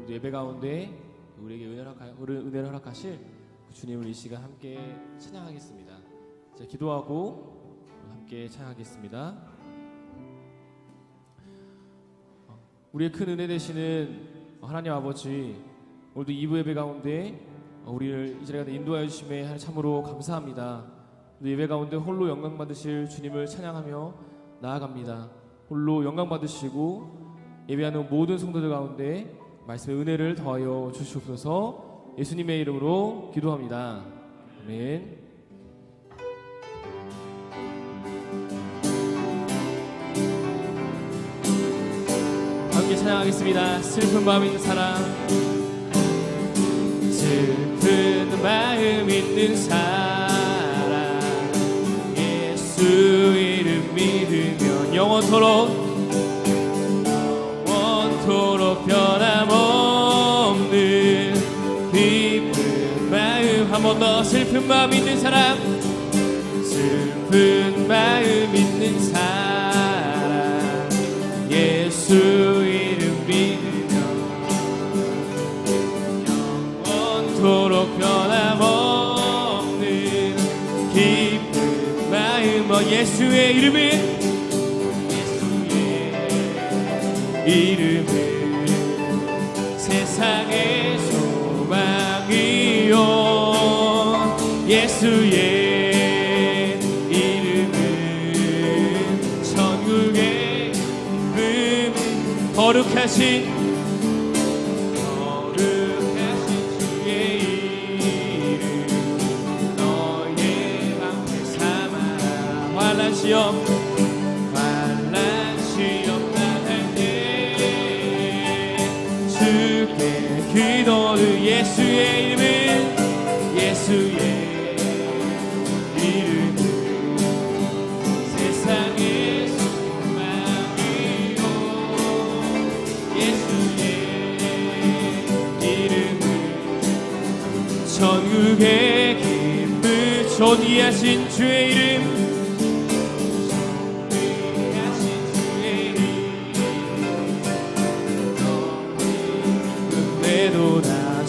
예배 가운데 우리에게 은혜를 허락하실 주님을 이 시간 함께 찬양하겠습니다. 자, 기도하고 함께 찬양하겠습니다. 우리의 큰 은혜 되시는 하나님 아버지, 오늘도 2부 예배 가운데 우리를 이 자리에 인도하여 주심에 참으로 감사합니다. 예배 가운데 홀로 영광 받으실 주님을 찬양하며 나아갑니다. 홀로 영광 받으시고 예배하는 모든 성도들 가운데 말씀의 은혜를 더하여 주시옵소서. 예수님의 이름으로 기도합니다. 아멘. 함께 찬양하겠습니다. 슬픈 마음 있는 사람, 슬픈 마음 있는 사람, 예수 이름 믿으면 영원토록 변함없는 기쁜 마음. 한 번 더. 슬픈 마음 있는 사람, 슬픈 마음 있는 사람, 예수 이름 믿으면 영원토록 변함없는 기쁜 마음. 예수의 이름은, 이름은 세상의 소망이요, 예수의 이름은 천국의 기쁨. 거룩하신 주의 이름 너의 방패 삼아라. 환난 시험 기도를. 예수의 이름은, 예수의 이름은 세상의 소망이요, 예수의 이름은 천국의 기쁨. 존귀하신 주의 이름,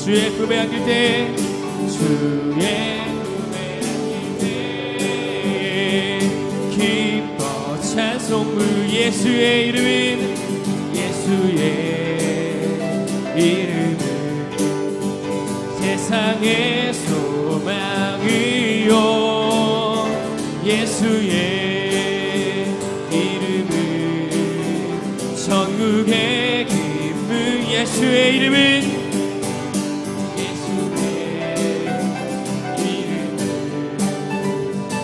주의 품에 안길 때, 주의 품에 안길 때 기뻐 찬송부. 예수의 이름은, 예수의 이름은 세상의 소망이요, 예수의 이름은 천국의 기쁨. 예수의 이름은,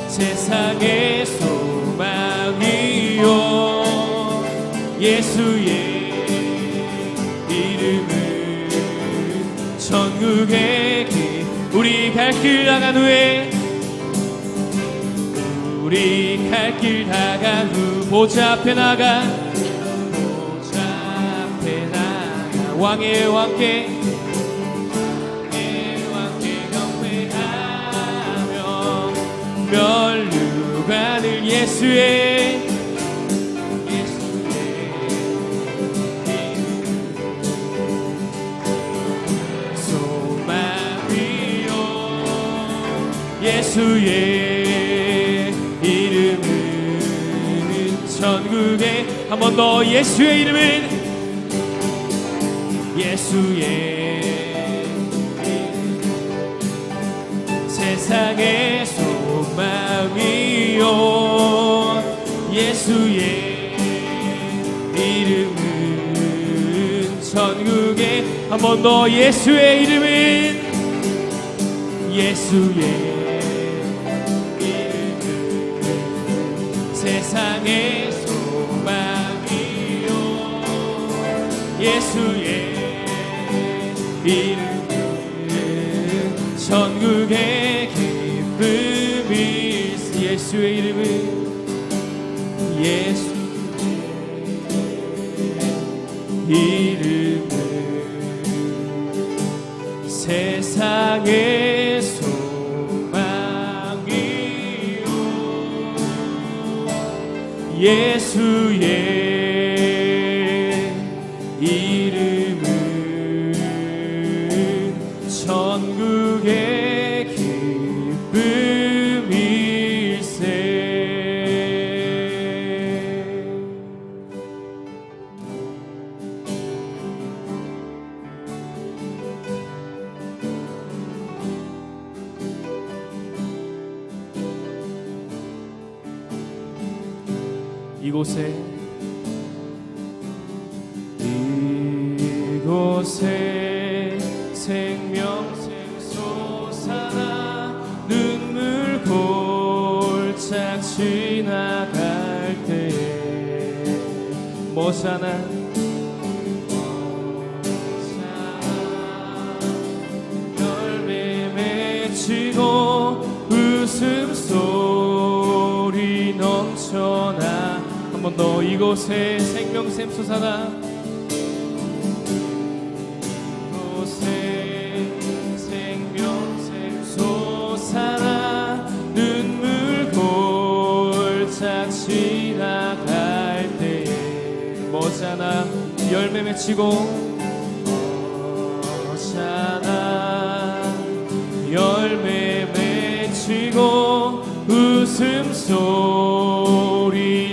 세상의 소망이요, 예수의 이름은 천국의 길. 우리 갈 길 나간 후에, 우리 갈 길 나간 후 보좌 앞에 나가, 보좌 앞에 나가 왕의 왕께 멸류관을. 예수의 소망이요, 예수의 이름은 천국의. 한 번 더. 예수의 이름은, 예수의 세상의 소망이요, 예수의 이름은 천국의. 한 번 더. 예수의 이름은, 예수의 이름은 세상의 소망이요, 예수의 이름은 천국의 기쁨이. 예수의 이름은, 예수의 이름은 세상의 소망이요, 예수의 이름은 이곳에 생명샘 솟아나 눈물 골짝 지나갈 때에 모자나 열매 맺히고 웃음소리 넘쳐나 한 번 더 이곳에 생명샘 솟아나 이곳에 생명샘 솟아나 눈물 골짝 지나갈 때에 뭐잖아 열매 맺히고 뭐잖아 열매 맺히고 웃음소리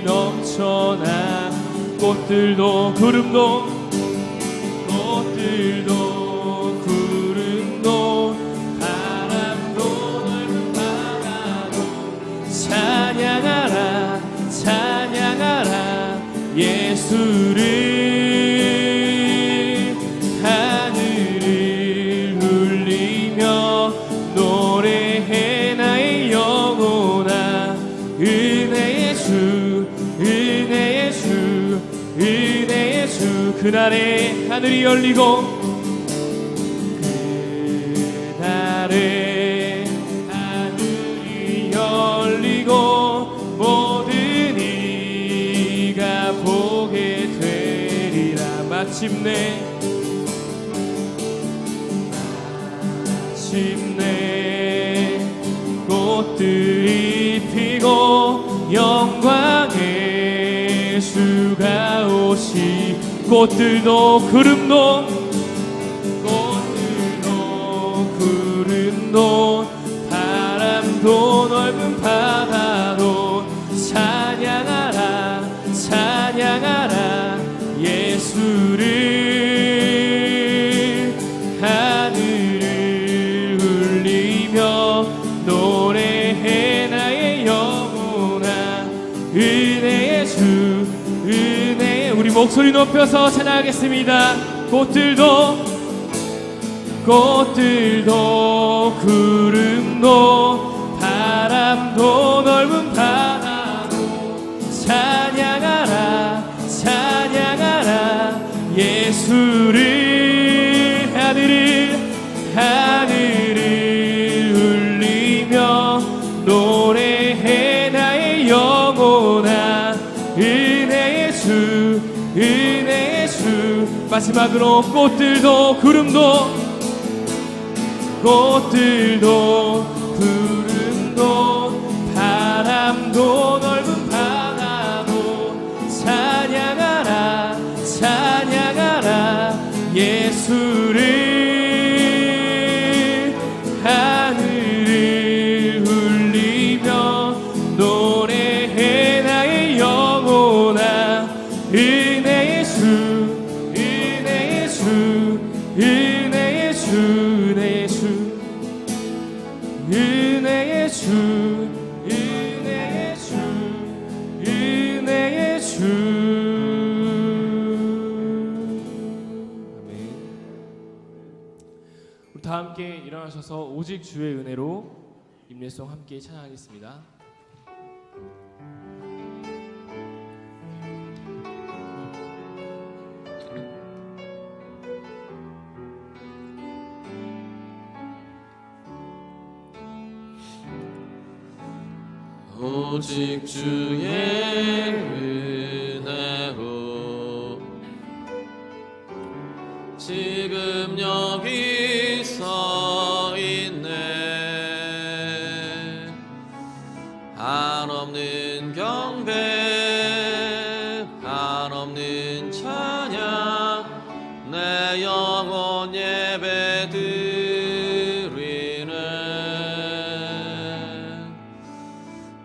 넘쳐나 꽃들도 구름도 구름도 바람도 넓은 바다도 찬양하라 찬양하라 예수를 하늘을 울리며 노래해 나의 영혼아 은혜의 주 은혜의 주 은혜의 주 그날에 하늘이 열리고 그날에 하늘이 열리고 모든 이가 보게 되리라 마침내 꽃들이 피고 영광의 주가 오시 꽃들도 구름도 바람도 넓은 바다도 찬양하라 찬양하라 예수를 하늘을 울리며 노래해 나의 영혼아 은혜의 주 은혜 우리 목소리 높여서 찬양하겠습니다. 꽃들도 구름도 바람도 넓은 바다도 찬양하라 찬양하라 예수를 하늘을 울리며 노래해 나의 영혼아 은혜의 주 은혜의 주 마지막으로 꽃들도 구름도 바람도 넓은 바다도 찬양하라 찬양하라 예수를 하늘을 울리며 노래해 나의 영혼아 은혜의 주 은혜의 주 은혜의 주 은혜의 주 은혜의 주 은혜의 주 은혜의 주 아멘. 우리 다 함께 일어나셔서 오직 주의 은혜로 임례송 함께 찬양하겠습니다. 오직 주의 은혜로 지금 여기 서 있네 한없는 경배 한없는 찬양 내 영혼 예배 드리네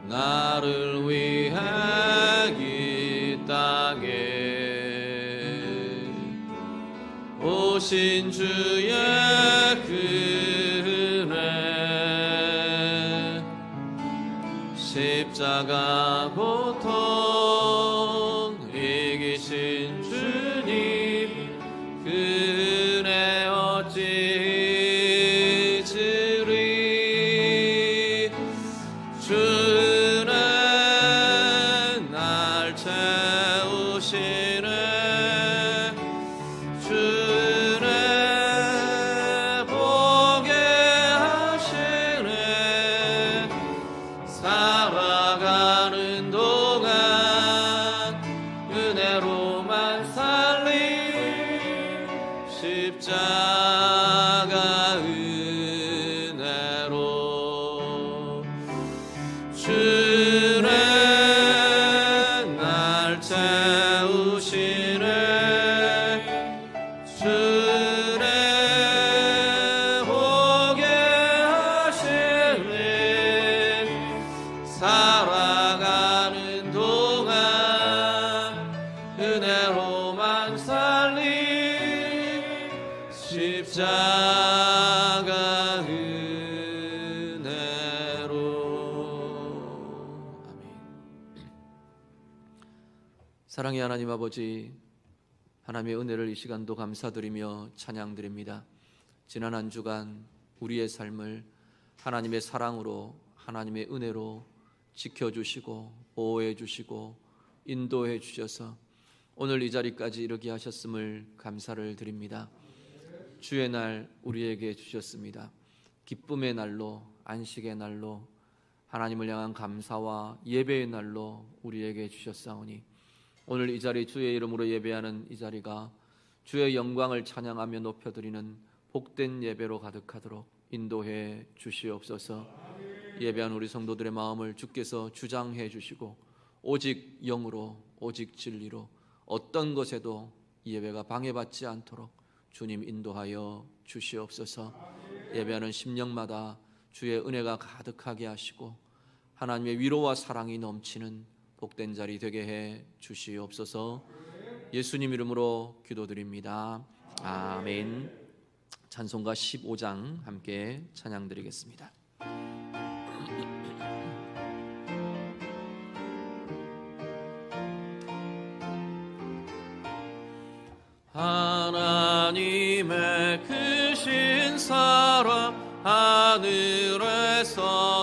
나를 위해 이 땅에 오신 주의 은혜 십자가 고통 채우시네 주네 보게 하시네 살아가는 동안 은혜로만 살리 십자가 은혜로 주네 날 채우시네 주네 보게 하시네 살아가는 동안 은혜로만 살리 십자가 은혜로. 아멘. 사랑의 하나님 아버지, 하나님의 은혜를 이 시간도 감사드리며 찬양드립니다. 지난 한 주간 우리의 삶을 하나님의 사랑으로, 하나님의 은혜로 지켜주시고 보호해 주시고 인도해 주셔서 오늘 이 자리까지 이르게 하셨음을 감사를 드립니다. 주의 날 우리에게 주셨습니다. 기쁨의 날로, 안식의 날로, 하나님을 향한 감사와 예배의 날로 우리에게 주셨사오니 오늘 이 자리 주의 이름으로 예배하는 이 자리가 주의 영광을 찬양하며 높여드리는 복된 예배로 가득하도록 인도해 주시옵소서. 예배한 우리 성도들의 마음을 주께서 주장해 주시고 오직 영으로, 오직 진리로 어떤 것에도 예배가 방해받지 않도록 주님 인도하여 주시옵소서. 예배하는 심령마다 주의 은혜가 가득하게 하시고 하나님의 위로와 사랑이 넘치는 복된 자리 되게 해 주시옵소서. 예수님 이름으로 기도드립니다. 아멘. 찬송가 15장 함께 찬양드리겠습니다. 하나님의 크신 사랑 하늘에서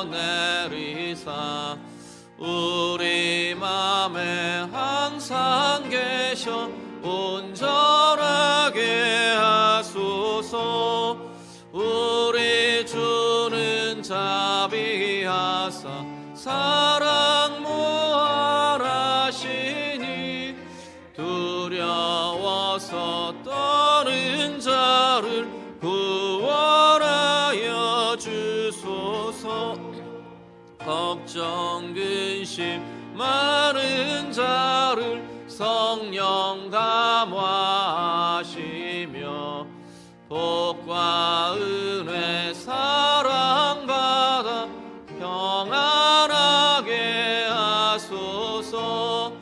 내리사 우리 맘에 항상 계셔 온전하게 하소서. 우리 주는 자비하사 사랑 무한하시니 두려워서 떠는 자를 구원하여 주소서. 걱정 근심 많은 자를 성령 감화하시며 복과 은혜 사랑받아 평안하게 하소서.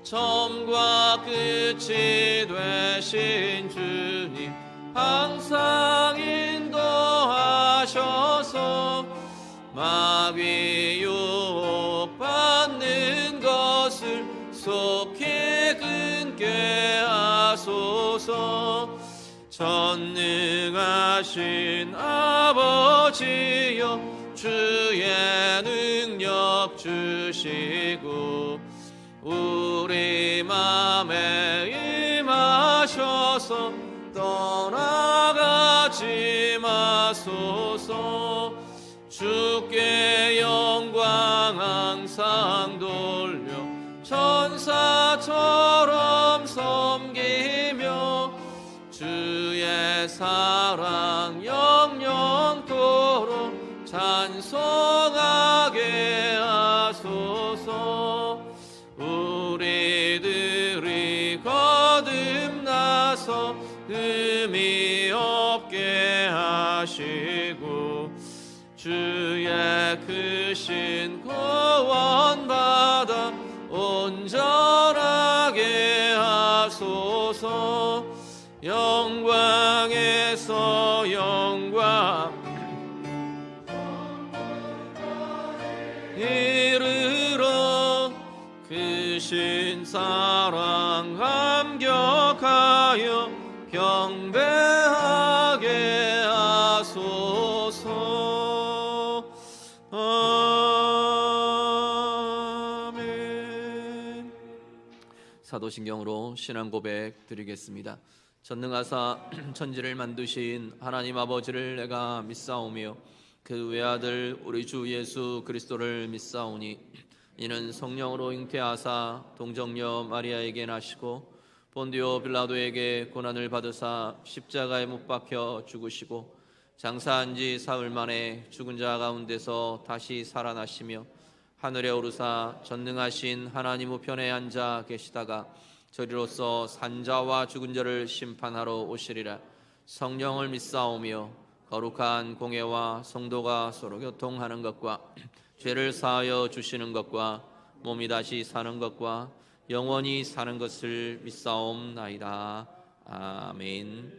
처음과 끝이 되신 주님 항상 인도하셔서 마귀 유혹받는 것을 속히 끊게 하소서. 전능하신 아버지여 주의 능력 주시고 우리 맘에 임하셔서 떠나가지 마소서. 주께 영광 항상 돌려 천사처럼 섬기며 주의 사랑 영영토록 찬송하게 하소서. 우리들이 거듭나서 의미 없게 하시고 주의 크신 구원받아 온전하게 하소서. 영광에서 영광 이르러 크신 사랑 감격하여 경배하게 하소서. 아멘. 사도신경으로 신앙 고백 드리겠습니다. 전능하사 천지를 만드신 하나님 아버지를 내가 믿사오며 그 외아들 우리 주 예수 그리스도를 믿사오니 이는 성령으로 잉태하사 동정녀 마리아에게 나시고 본디오 빌라도에게 고난을 받으사 십자가에 못 박혀 죽으시고 장사한 지 사흘 만에 죽은 자 가운데서 다시 살아나시며 하늘에 오르사 전능하신 하나님 우편에 앉아 계시다가 저리로서 산자와 죽은 자를 심판하러 오시리라. 성령을 믿사오며 거룩한 공예와 성도가 서로 교통하는 것과 죄를 사하여 주시는 것과 몸이 다시 사는 것과 영원히 사는 것을 믿사옵나이다. 아멘.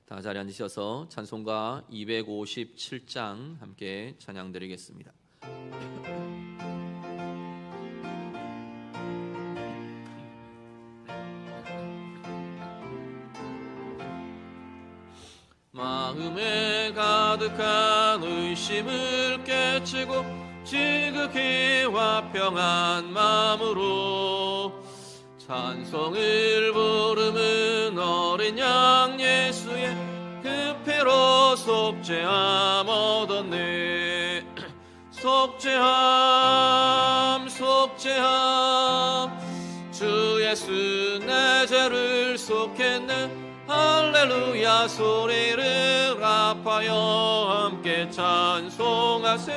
다 자리에 앉으셔서 찬송가 257장 함께 찬양드리겠습니다. 마음에 가득한 의심을 깨치고 지극히와 평안 마음으로 찬송을 부르는 어린 양 예수의 그 피로 속죄함 얻었네. 속죄함 속죄함 주 예수 내 죄를 속했네. 할렐루야 소리를 합하여 함께 찬송하세.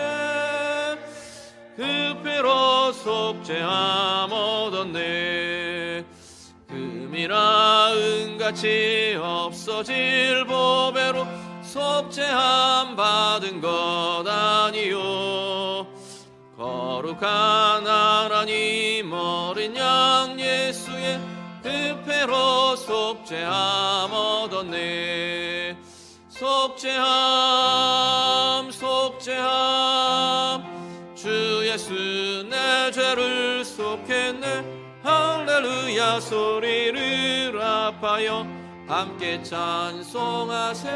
그 피로 속죄함 얻었네. 금이나 은같이 없어질 보배로 속죄함 받은 것 아니요. 거룩한 하나님 어린 양 예수의 그 피로 속죄함 얻었네. 속죄함 속죄함 주 예수 내 죄를 속했네. 할렐루야 소리를 합하여 함께 찬송하세.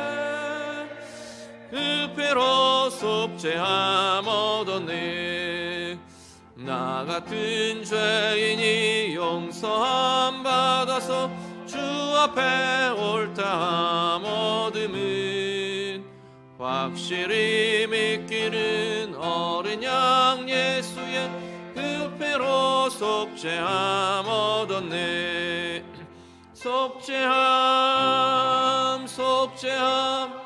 그 피로 속죄함 얻었네. 나 같은 죄인이 용서함 받아서 주 앞에 옳다함 얻음은 확실히 믿기는 어린 양 예수의 그 피로 속죄함 얻었네. 속죄함 속죄함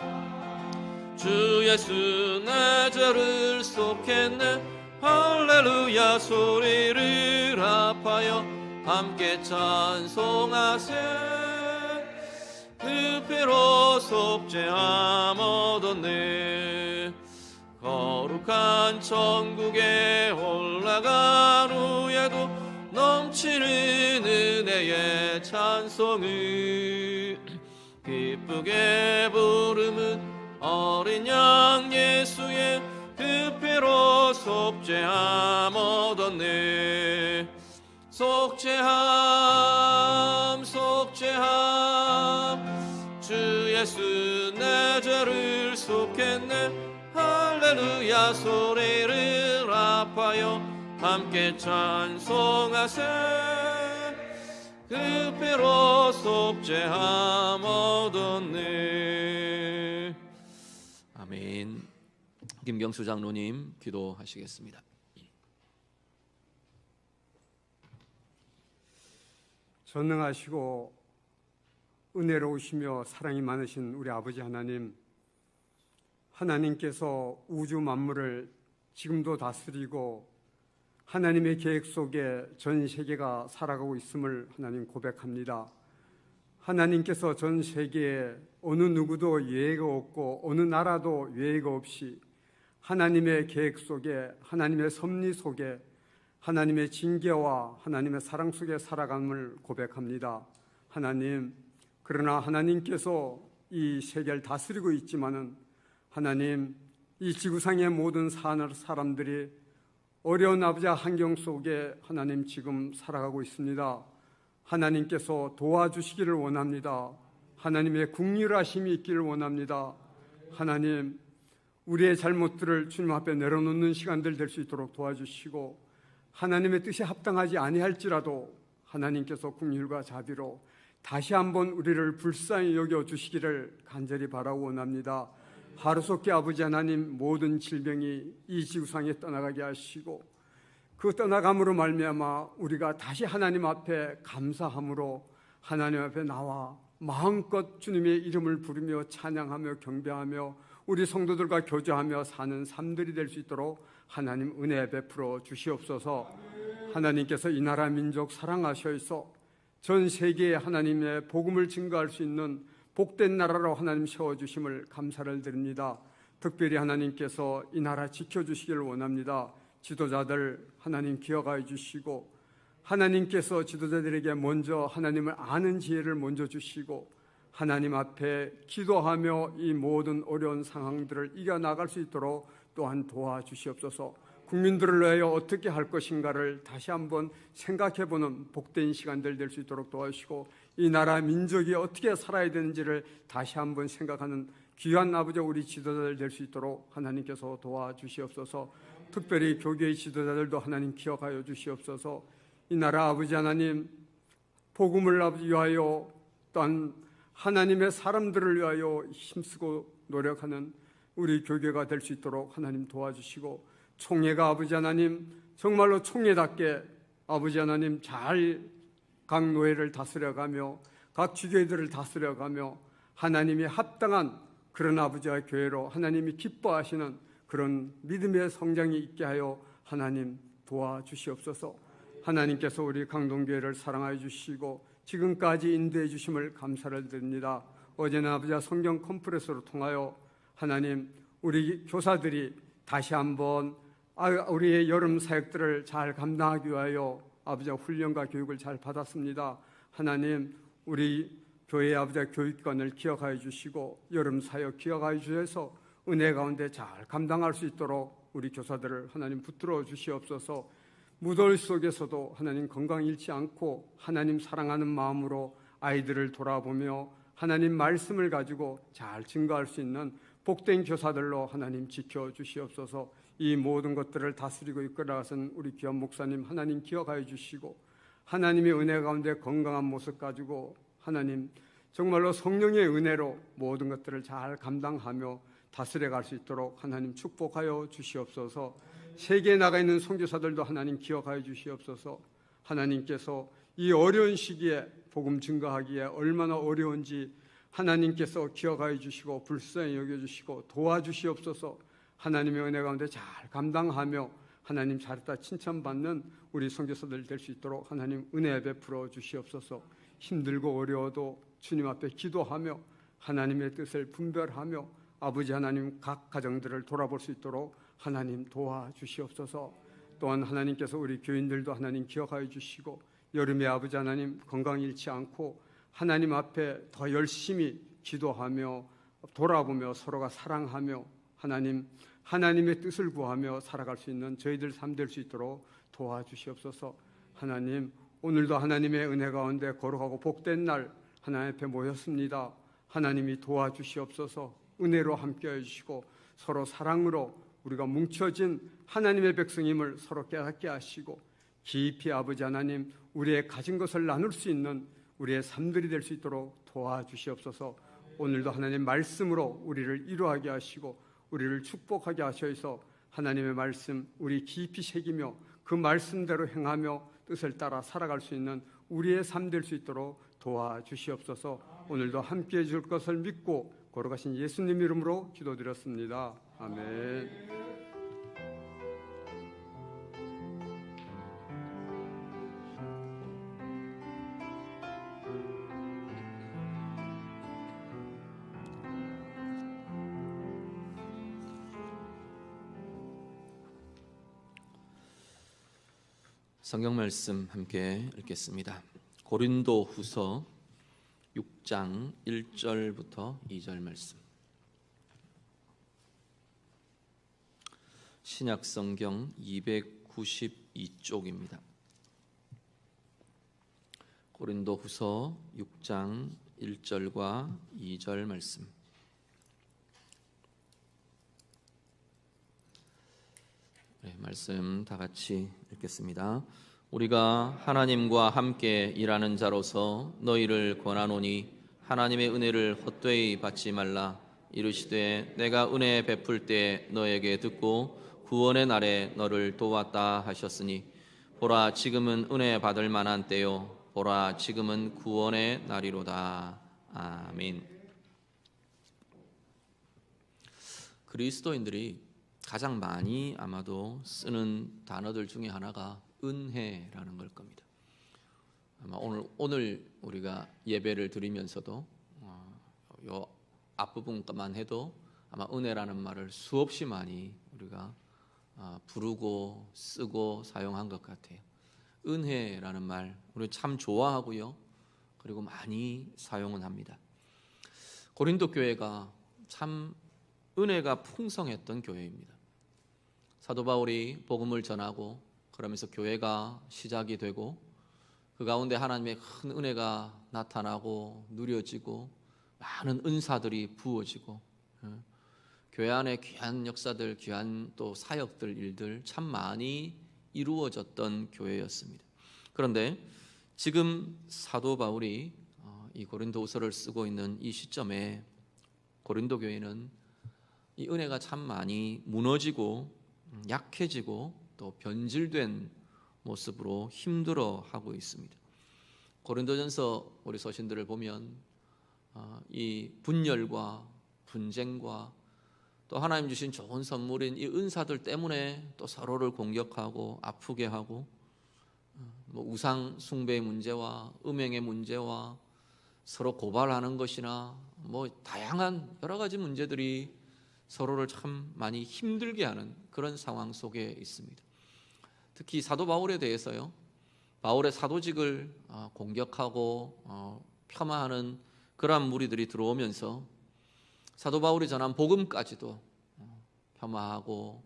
주 예수 내 죄를 속했네. 할렐루야 소리를 합하여 함께 찬송하세. 그 피로 속죄함 얻었네. 거룩한 천국에 올라간 후에도 넘치는 은혜의 찬송을 기쁘게 부르는 어린 양 예수의 그 피로 속죄함 얻었네. 속죄함 속죄함 주 예수 내 죄를 속했네. 할렐루야 소리를 합하여 함께 찬송하세. 그 피로 속죄함 얻었네. 아멘. 김경수 장로님 기도하시겠습니다. 전능하시고 은혜로우시며 사랑이 많으신 우리 아버지 하나님, 하나님께서 우주 만물을 지금도 다스리고 하나님의 계획 속에 전 세계가 살아가고 있음을 하나님 고백합니다. 하나님께서 전 세계에 어느 누구도 예외가 없고 어느 나라도 예외가 없이 하나님의 계획 속에, 하나님의 섭리 속에, 하나님의 징계와 하나님의 사랑 속에 살아감을 고백합니다. 하나님, 그러나 하나님께서 이 세계를 다스리고 있지만은 하나님, 이 지구상의 모든 사람들이 어려운 아버지 환경 속에 하나님 지금 살아가고 있습니다. 하나님께서 도와주시기를 원합니다. 하나님의 긍휼하심이 있기를 원합니다. 하나님, 우리의 잘못들을 주님 앞에 내려놓는 시간들 될 수 있도록 도와주시고, 하나님의 뜻에 합당하지 아니할지라도 하나님께서 긍휼과 자비로 다시 한번 우리를 불쌍히 여겨 주시기를 간절히 바라고 원합니다. 하루속히 아버지 하나님, 모든 질병이 이 지구상에 떠나가게 하시고 그 떠나감으로 말미암아 우리가 다시 하나님 앞에 감사함으로 하나님 앞에 나와 마음껏 주님의 이름을 부르며 찬양하며 경배하며 우리 성도들과 교제하며 사는 삶들이 될 수 있도록 하나님 은혜 베풀어 주시옵소서. 하나님께서 이 나라 민족 사랑하셔서 전 세계에 하나님의 복음을 증거할 수 있는 복된 나라로 하나님 세워주심을 감사를 드립니다. 특별히 하나님께서 이 나라 지켜주시기를 원합니다. 지도자들 하나님 기억하여 주시고 하나님께서 지도자들에게 먼저 하나님을 아는 지혜를 먼저 주시고 하나님 앞에 기도하며 이 모든 어려운 상황들을 이겨나갈 수 있도록 또한 도와주시옵소서. 국민들을 위하여 어떻게 할 것인가를 다시 한번 생각해보는 복된 시간들 될 수 있도록 도와주시고 이 나라 민족이 어떻게 살아야 되는지를 다시 한번 생각하는 귀한 아버지 우리 지도자들 될 수 있도록 하나님께서 도와주시옵소서. 특별히 교계의 지도자들도 하나님 기억하여 주시옵소서. 이 나라 아버지 하나님 복음을 위하여 또한 하나님의 사람들을 위하여 힘쓰고 노력하는 우리 교계가 될 수 있도록 하나님 도와주시고 총회가 아버지 하나님 정말로 총회답게 아버지 하나님 잘 각 노예를 다스려가며 각 주교회들을 다스려가며 하나님이 합당한 그런 아버지와 교회로 하나님이 기뻐하시는 그런 믿음의 성장이 있게 하여 하나님 도와주시옵소서. 하나님께서 우리 강동교회를 사랑하여 주시고 지금까지 인도해 주심을 감사를 드립니다. 어제는 아버지와 성경 컨퍼런스로 통하여 하나님 우리 교사들이 다시 한번 우리의 여름 사역들을 잘 감당하기 위하여 아버지와 훈련과 교육을 잘 받았습니다. 하나님 우리 교회 아버지와 교육관을 기억하여 주시고 여름 사역 기억하여 주셔서 은혜 가운데 잘 감당할 수 있도록 우리 교사들을 하나님 붙들어 주시옵소서. 무더위 속에서도 하나님 건강 잃지 않고 하나님 사랑하는 마음으로 아이들을 돌아보며 하나님 말씀을 가지고 잘 증거할 수 있는 복된 교사들로 하나님 지켜주시옵소서. 이 모든 것들을 다스리고 이끌어가신 우리 귀한 목사님 하나님 기억하여 주시고 하나님의 은혜 가운데 건강한 모습 가지고 하나님 정말로 성령의 은혜로 모든 것들을 잘 감당하며 다스려갈 수 있도록 하나님 축복하여 주시옵소서. 세계에 나가 있는 선교사들도 하나님 기억하여 주시옵소서. 하나님께서 이 어려운 시기에 복음 증거하기에 얼마나 어려운지 하나님께서 기억하여 주시고 불쌍히 여겨주시고 도와주시옵소서. 하나님의 은혜 가운데 잘 감당하며 하나님 잘했다 칭찬받는 우리 선교사들 될 수 있도록 하나님 은혜 베풀어 주시옵소서. 힘들고 어려워도 주님 앞에 기도하며 하나님의 뜻을 분별하며 아버지 하나님 각 가정들을 돌아볼 수 있도록 하나님 도와주시옵소서. 또한 하나님께서 우리 교인들도 하나님 기억하여 주시고 여름에 아버지 하나님 건강 잃지 않고 하나님 앞에 더 열심히 기도하며 돌아보며 서로가 사랑하며 하나님의 뜻을 구하며 살아갈 수 있는 저희들 삶 될 수 있도록 도와주시옵소서. 하나님 오늘도 하나님의 은혜 가운데 거룩하고 복된 날 하나님 앞에 모였습니다. 하나님이 도와주시옵소서. 은혜로 함께해 주시고 서로 사랑으로 우리가 뭉쳐진 하나님의 백성임을 서로 깨닫게 하시고 깊이 아버지 하나님 우리의 가진 것을 나눌 수 있는 우리의 삶들이 될 수 있도록 도와주시옵소서. 오늘도 하나님 말씀으로 우리를 이루하게 하시고 우리를 축복하게 하셔서 하나님의 말씀 우리 깊이 새기며 그 말씀대로 행하며 뜻을 따라 살아갈 수 있는 우리의 삶 될 수 있도록 도와주시옵소서. 오늘도 함께해 줄 것을 믿고 걸어가신 예수님 이름으로 기도드렸습니다. 아멘. 성경 말씀 함께 읽겠습니다. 고린도 후서 6장 1절부터 2절 말씀. 신약 성경 292쪽입니다. 고린도 후서 6장 1절과 2절 말씀. 네, 말씀 다 같이 읽겠습니다. 우리가 하나님과 함께 일하는 자로서 너희를 권하노니 하나님의 은혜를 헛되이 받지 말라. 이르시되 내가 은혜 베풀 때 너에게 듣고 구원의 날에 너를 도왔다 하셨으니 보라 지금은 은혜 받을 만한 때요 보라 지금은 구원의 날이로다. 아멘. 그리스도인들이 가장 많이 아마도 쓰는 단어들 중에 하나가 은혜라는 걸 겁니다. 아마 오늘 우리가 예배를 드리면서도 요 앞부분만 해도 아마 은혜라는 말을 수없이 많이 우리가 부르고 쓰고 사용한 것 같아요. 은혜라는 말 우리 참 좋아하고요. 그리고 많이 사용은 합니다. 고린도 교회가 참 은혜가 풍성했던 교회입니다. 사도 바울이 복음을 전하고 그러면서 교회가 시작이 되고 그 가운데 하나님의 큰 은혜가 나타나고 누려지고 많은 은사들이 부어지고 교회 안에 귀한 역사들, 귀한 또 사역들, 일들 참 많이 이루어졌던 교회였습니다. 그런데 지금 사도 바울이 이 고린도후서를 쓰고 있는 이 시점에 고린도 교회는 이 은혜가 참 많이 무너지고 약해지고 또 변질된 모습으로 힘들어하고 있습니다. 고린도전서 우리 서신들을 보면 이 분열과 분쟁과 또 하나님 주신 좋은 선물인 이 은사들 때문에 또 서로를 공격하고 아프게 하고 우상 숭배의 문제와 음행의 문제와 서로 고발하는 것이나 다양한 여러 가지 문제들이 서로를 참 많이 힘들게 하는 그런 상황 속에 있습니다. 특히 사도 바울에 대해서요, 바울의 사도직을 공격하고 폄하하는 그러한 무리들이 들어오면서 사도 바울이 전한 복음까지도 폄하하고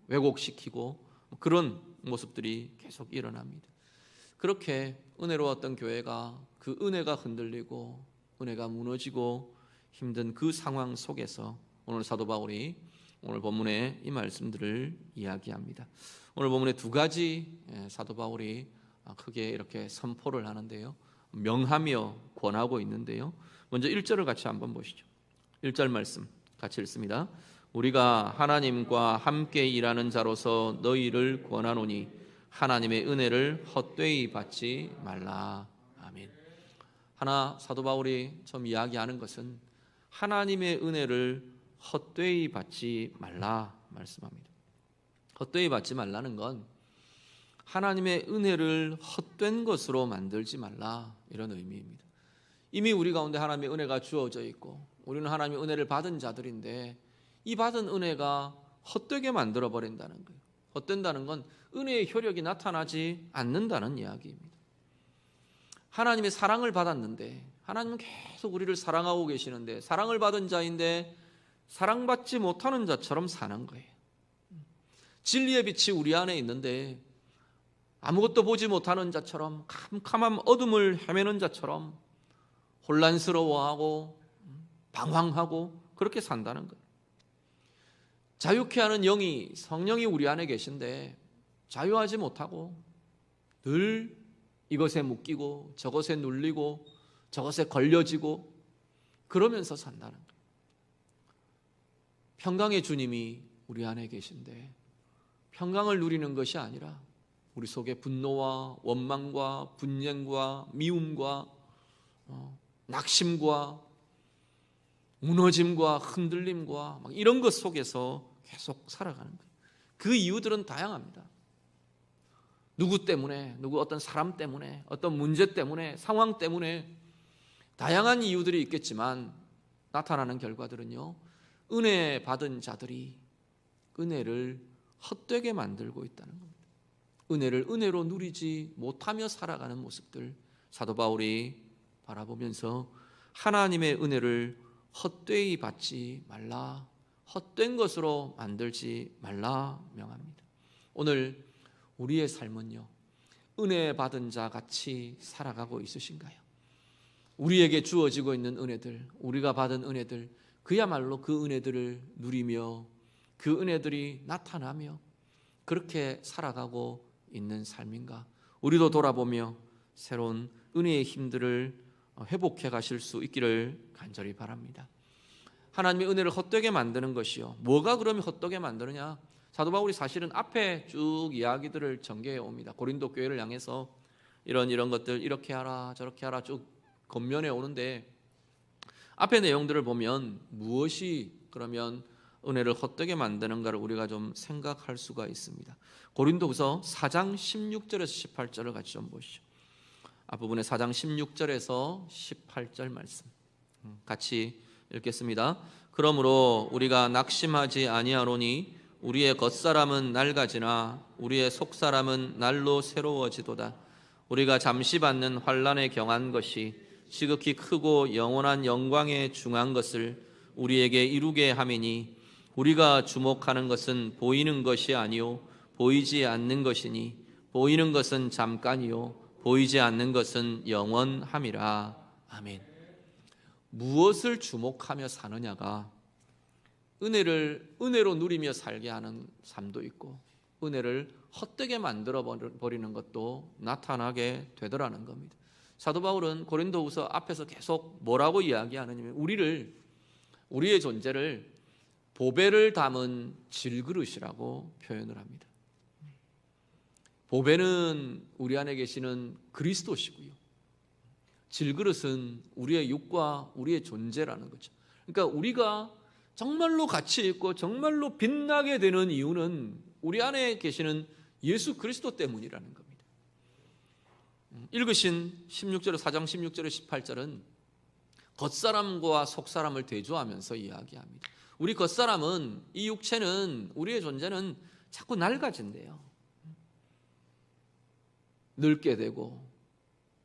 왜곡시키고 그런 모습들이 계속 일어납니다. 그렇게 은혜로웠던 교회가 그 은혜가 흔들리고 은혜가 무너지고 힘든 그 상황 속에서 오늘 사도 바울이 오늘 본문의 이 말씀들을 이야기합니다. 오늘 본문에 두 가지 사도 바울이 크게 이렇게 선포를 하는데요, 명하며 권하고 있는데요. 먼저 1절을 같이 한번 보시죠. 1절 말씀 같이 읽습니다. 우리가 하나님과 함께 일하는 자로서 너희를 권하노니 하나님의 은혜를 헛되이 받지 말라. 아멘. 하나 사도 바울이 처음 이야기하는 것은 하나님의 은혜를 헛되이 받지 말라 말씀합니다. 헛되이 받지 말라는 건 하나님의 은혜를 헛된 것으로 만들지 말라 이런 의미입니다. 이미 우리 가운데 하나님의 은혜가 주어져 있고 우리는 하나님의 은혜를 받은 자들인데 이 받은 은혜가 헛되게 만들어 버린다는 거예요. 헛된다는 건 은혜의 효력이 나타나지 않는다는 이야기입니다. 하나님의 사랑을 받았는데 하나님은 계속 우리를 사랑하고 계시는데 사랑을 받은 자인데 사랑받지 못하는 자처럼 사는 거예요. 진리의 빛이 우리 안에 있는데 아무것도 보지 못하는 자처럼 캄캄한 어둠을 헤매는 자처럼 혼란스러워하고 방황하고 그렇게 산다는 거예요. 자유케 하는 영이 성령이 우리 안에 계신데 자유하지 못하고 늘 이것에 묶이고 저것에 눌리고 저것에 걸려지고 그러면서 산다는 거예요. 평강의 주님이 우리 안에 계신데 평강을 누리는 것이 아니라 우리 속에 분노와 원망과 분쟁과 미움과 낙심과 무너짐과 흔들림과 막 이런 것 속에서 계속 살아가는 거예요. 그 이유들은 다양합니다. 누구 때문에, 누구 어떤 사람 때문에, 어떤 문제 때문에, 상황 때문에 다양한 이유들이 있겠지만 나타나는 결과들은요, 은혜 받은 자들이 은혜를 헛되게 만들고 있다는 겁니다. 은혜를 은혜로 누리지 못하며 살아가는 모습들 사도 바울이 바라보면서 하나님의 은혜를 헛되이 받지 말라, 헛된 것으로 만들지 말라 명합니다. 오늘 우리의 삶은요, 은혜 받은 자 같이 살아가고 있으신가요? 우리에게 주어지고 있는 은혜들, 우리가 받은 은혜들, 그야말로 그 은혜들을 누리며 그 은혜들이 나타나며 그렇게 살아가고 있는 삶인가? 우리도 돌아보며 새로운 은혜의 힘들을 회복해 가실 수 있기를 간절히 바랍니다. 하나님의 은혜를 헛되게 만드는 것이요. 뭐가 그러면 헛되게 만드느냐? 사도 바울이 사실은 앞에 쭉 이야기들을 전개해 옵니다. 고린도 교회를 향해서 이런 것들 이렇게 하라 저렇게 하라 쭉 권면해 오는데 앞에 내용들을 보면 무엇이 그러면 은혜를 헛되게 만드는가를 우리가 좀 생각할 수가 있습니다. 고린도후서 4장 16절에서 18절을 같이 좀 보시죠. 앞부분에 4장 16절에서 18절 말씀 같이 읽겠습니다. 그러므로 우리가 낙심하지 아니하노니 우리의 겉사람은 낡아지나 우리의 속사람은 날로 새로워지도다. 우리가 잠시 받는 환난에 경한 것이 지극히 크고 영원한 영광에 중한 것을 우리에게 이루게 함이니 우리가 주목하는 것은 보이는 것이 아니요 보이지 않는 것이니 보이는 것은 잠깐이요 보이지 않는 것은 영원함이라. 아멘. 무엇을 주목하며 사느냐가 은혜로 누리며 살게 하는 삶도 있고 은혜를 헛되게 만들어 버리는 것도 나타나게 되더라는 겁니다. 사도 바울은 고린도후서 앞에서 계속 뭐라고 이야기하느냐면 우리의 존재를 보배를 담은 질그릇이라고 표현을 합니다. 보배는 우리 안에 계시는 그리스도시고요. 질그릇은 우리의 육과 우리의 존재라는 거죠. 그러니까 우리가 정말로 가치 있고 정말로 빛나게 되는 이유는 우리 안에 계시는 예수 그리스도 때문이라는 겁니다. 읽으신 16절에 4장 16절에 18절은 겉사람과 속사람을 대조하면서 이야기합니다. 우리 겉사람은 이 육체는 우리의 존재는 자꾸 낡아진대요. 늙게 되고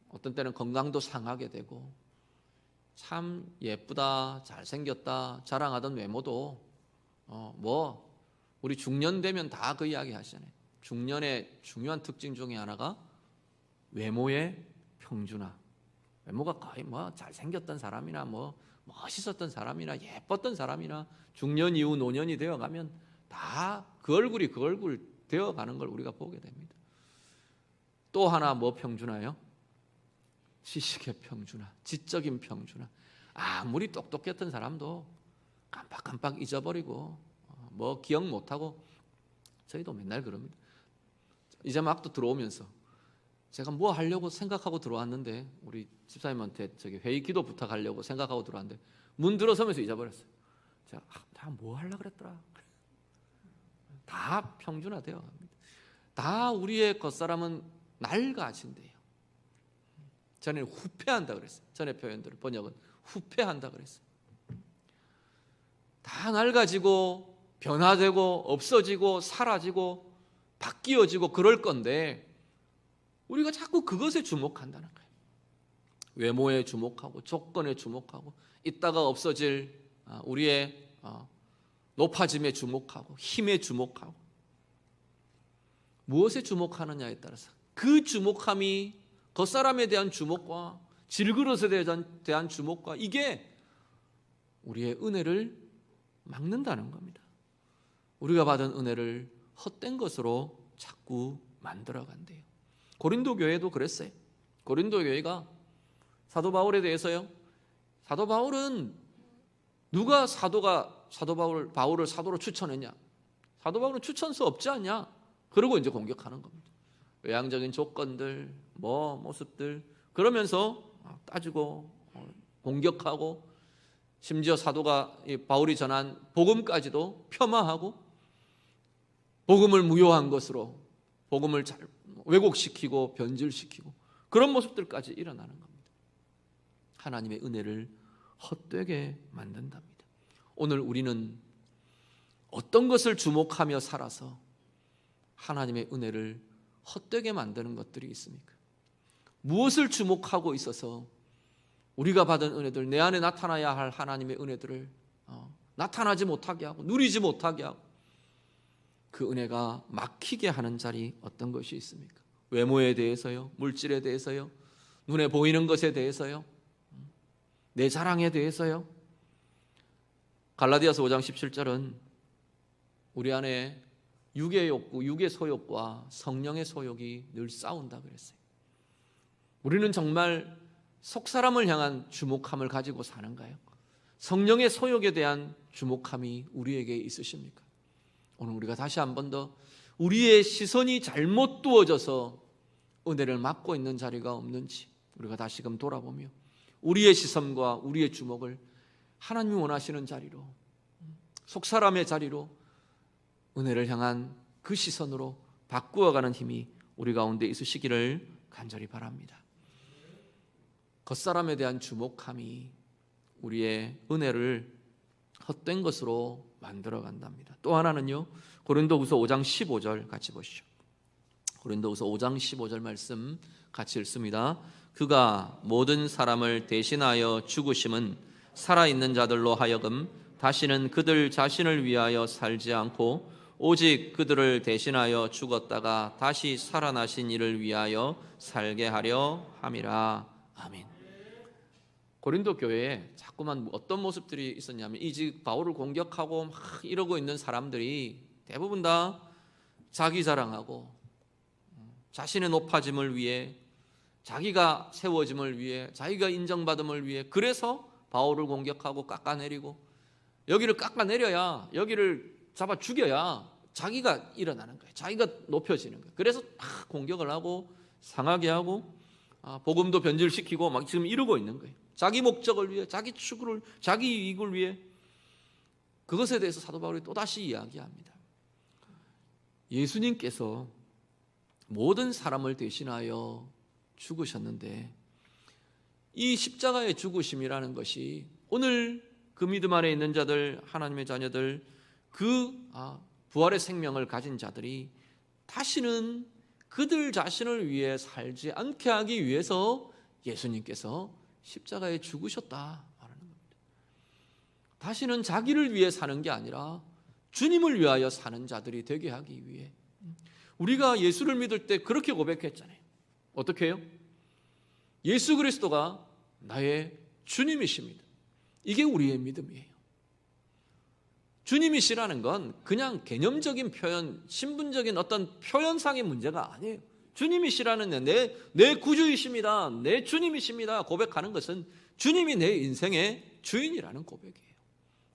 어떤 때는 건강도 상하게 되고 참 예쁘다 잘생겼다 자랑하던 외모도 우리 중년 되면 다 그 이야기 하시잖아요. 중년의 중요한 특징 중에 하나가 외모의 평준화. 외모가 거의 잘생겼던 사람이나 멋있었던 사람이나 예뻤던 사람이나 중년 이후 노년이 되어가면 다 그 얼굴이 그 얼굴 되어가는 걸 우리가 보게 됩니다. 또 하나 평준화요? 지식의 평준화, 지적인 평준화. 아무리 똑똑했던 사람도 깜빡깜빡 잊어버리고 기억 못하고 저희도 맨날 그럽니다. 이제 막 또 들어오면서 제가 하려고 생각하고 들어왔는데 우리 집사님한테 회의 기도 부탁하려고 생각하고 들어왔는데 문 들어서면서 잊어버렸어요. 제가 뭐 하려고 그랬더라. 다 평준화되어 갑니다. 다 우리의 겉사람은 낡아진대요. 전에는 후패한다 그랬어요. 전의 표현들을 번역은 후패한다 그랬어요. 다 낡아지고 변화되고 없어지고 사라지고 바뀌어지고 그럴 건데 우리가 자꾸 그것에 주목한다는 거예요. 외모에 주목하고 조건에 주목하고 있다가 없어질 우리의 높아짐에 주목하고 힘에 주목하고 무엇에 주목하느냐에 따라서 그 주목함이 겉사람에 대한 주목과 질그릇에 대한 주목과 이게 우리의 은혜를 막는다는 겁니다. 우리가 받은 은혜를 헛된 것으로 자꾸 만들어간대요. 고린도 교회도 그랬어요. 고린도 교회가 사도 바울에 대해서요. 사도 바울은 누가 바울을 사도로 추천했냐? 사도 바울은 추천서 없지 않냐? 그러고 이제 공격하는 겁니다. 외향적인 조건들, 모습들 그러면서 따지고 공격하고 심지어 바울이 전한 복음까지도 폄하하고 복음을 무효한 것으로 복음을 잘 왜곡시키고 변질시키고 그런 모습들까지 일어나는 겁니다. 하나님의 은혜를 헛되게 만든답니다. 오늘 우리는 어떤 것을 주목하며 살아서 하나님의 은혜를 헛되게 만드는 것들이 있습니까? 무엇을 주목하고 있어서 우리가 받은 은혜들, 내 안에 나타나야 할 하나님의 은혜들을 나타나지 못하게 하고 누리지 못하게 하고 그 은혜가 막히게 하는 자리 어떤 것이 있습니까? 외모에 대해서요? 물질에 대해서요? 눈에 보이는 것에 대해서요? 내 자랑에 대해서요? 갈라디아서 5장 17절은 우리 안에 육의 욕구, 육의 소욕과 성령의 소욕이 늘 싸운다 그랬어요. 우리는 정말 속사람을 향한 주목함을 가지고 사는가요? 성령의 소욕에 대한 주목함이 우리에게 있으십니까? 오늘 우리가 다시 한 번 더 우리의 시선이 잘못 두어져서 은혜를 막고 있는 자리가 없는지 우리가 다시금 돌아보며 우리의 시선과 우리의 주목을 하나님이 원하시는 자리로, 속사람의 자리로, 은혜를 향한 그 시선으로 바꾸어가는 힘이 우리 가운데 있으시기를 간절히 바랍니다. 겉사람에 대한 주목함이 우리의 은혜를 헛된 것으로 만들어 간답니다. 또 하나는요, 고린도후서 5장 15절 같이 보시죠. 고린도후서 5장 15절 말씀 같이 읽습니다. 그가 모든 사람을 대신하여 죽으심은 살아있는 자들로 하여금 다시는 그들 자신을 위하여 살지 않고 오직 그들을 대신하여 죽었다가 다시 살아나신 이를 위하여 살게 하려 함이라. 아멘. 고린도 교회에 자꾸만 어떤 모습들이 있었냐면, 이 바울을 공격하고 막 이러고 있는 사람들이 대부분 다 자기 자랑하고 자신의 높아짐을 위해, 자기가 세워짐을 위해, 자기가 인정받음을 위해, 그래서 바울을 공격하고 깎아내리고, 여기를 깎아내려야, 여기를 잡아 죽여야 자기가 일어나는 거예요. 자기가 높여지는 거예요. 그래서 막 공격을 하고 상하게 하고 복음도 변질시키고 막 지금 이러고 있는 거예요. 자기 목적을 위해, 자기 추구를, 자기 이익을 위해. 그것에 대해서 사도 바울이 또다시 이야기합니다. 예수님께서 모든 사람을 대신하여 죽으셨는데, 이 십자가의 죽으심이라는 것이 오늘 그 믿음 안에 있는 자들, 하나님의 자녀들, 그 부활의 생명을 가진 자들이 다시는 그들 자신을 위해 살지 않게 하기 위해서 예수님께서 십자가에 죽으셨다 말하는 겁니다. 다시는 자기를 위해 사는 게 아니라 주님을 위하여 사는 자들이 되게 하기 위해. 우리가 예수를 믿을 때 그렇게 고백했잖아요. 어떻게 해요? 예수 그리스도가 나의 주님이십니다. 이게 우리의 믿음이에요. 주님이시라는 건 그냥 개념적인 표현, 신분적인 어떤 표현상의 문제가 아니에요. 주님이시라는 내 구주이십니다, 내 주님이십니다 고백하는 것은 주님이 내 인생의 주인이라는 고백이에요.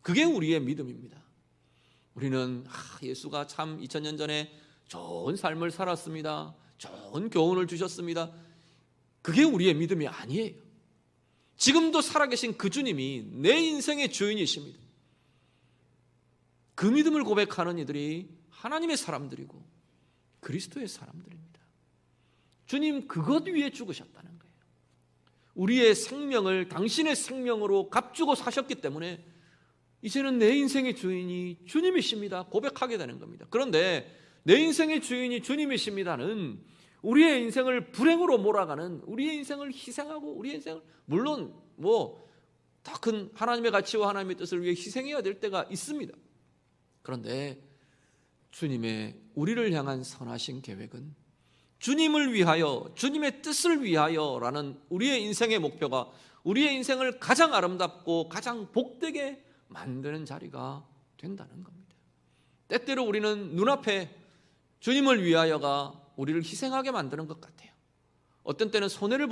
그게 우리의 믿음입니다. 우리는 예수가 참 2000년 전에 좋은 삶을 살았습니다, 좋은 교훈을 주셨습니다, 그게 우리의 믿음이 아니에요. 지금도 살아계신 그 주님이 내 인생의 주인이십니다. 그 믿음을 고백하는 이들이 하나님의 사람들이고 그리스도의 사람들입니다. 주님 그것 위에 죽으셨다는 거예요. 우리의 생명을 당신의 생명으로 값주고 사셨기 때문에 이제는 내 인생의 주인이 주님이십니다 고백하게 되는 겁니다. 그런데 내 인생의 주인이 주님이십니다는 우리의 인생을 불행으로 몰아가는, 우리의 인생을 희생하고, 우리의 인생을 물론 더 큰 하나님의 가치와 하나님의 뜻을 위해 희생해야 될 때가 있습니다. 그런데 주님의 우리를 향한 선하신 계획은 주님을 위하여, 주님의 뜻을 위하여라는 우리의 인생의 목표가 우리의 인생을 가장 아름답고 가장 복되게 만드는 자리가 된다는 겁니다. 때때로 우리는 눈앞에 주님을 위하여가 우리를 희생하게 만드는 것 같아요. 어떤 때는 손해를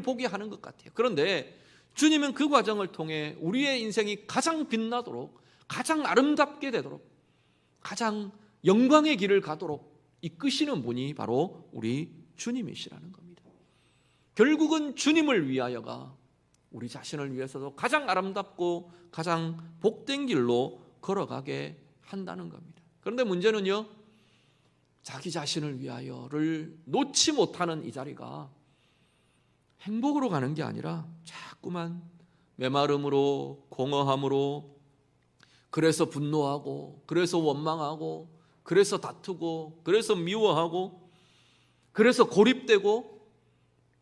보게 하는 것 같아요. 그런데 주님은 그 과정을 통해 우리의 인생이 가장 빛나도록, 가장 아름답게 되도록, 가장 영광의 길을 가도록 이끄시는 분이 바로 우리 주님이시라는 겁니다. 결국은 주님을 위하여가 우리 자신을 위해서도 가장 아름답고 가장 복된 길로 걸어가게 한다는 겁니다. 그런데 문제는요, 자기 자신을 위하여를 놓지 못하는 이 자리가 행복으로 가는 게 아니라 자꾸만 메마름으로, 공허함으로, 그래서 분노하고, 그래서 원망하고, 그래서 다투고, 그래서 미워하고, 그래서 고립되고,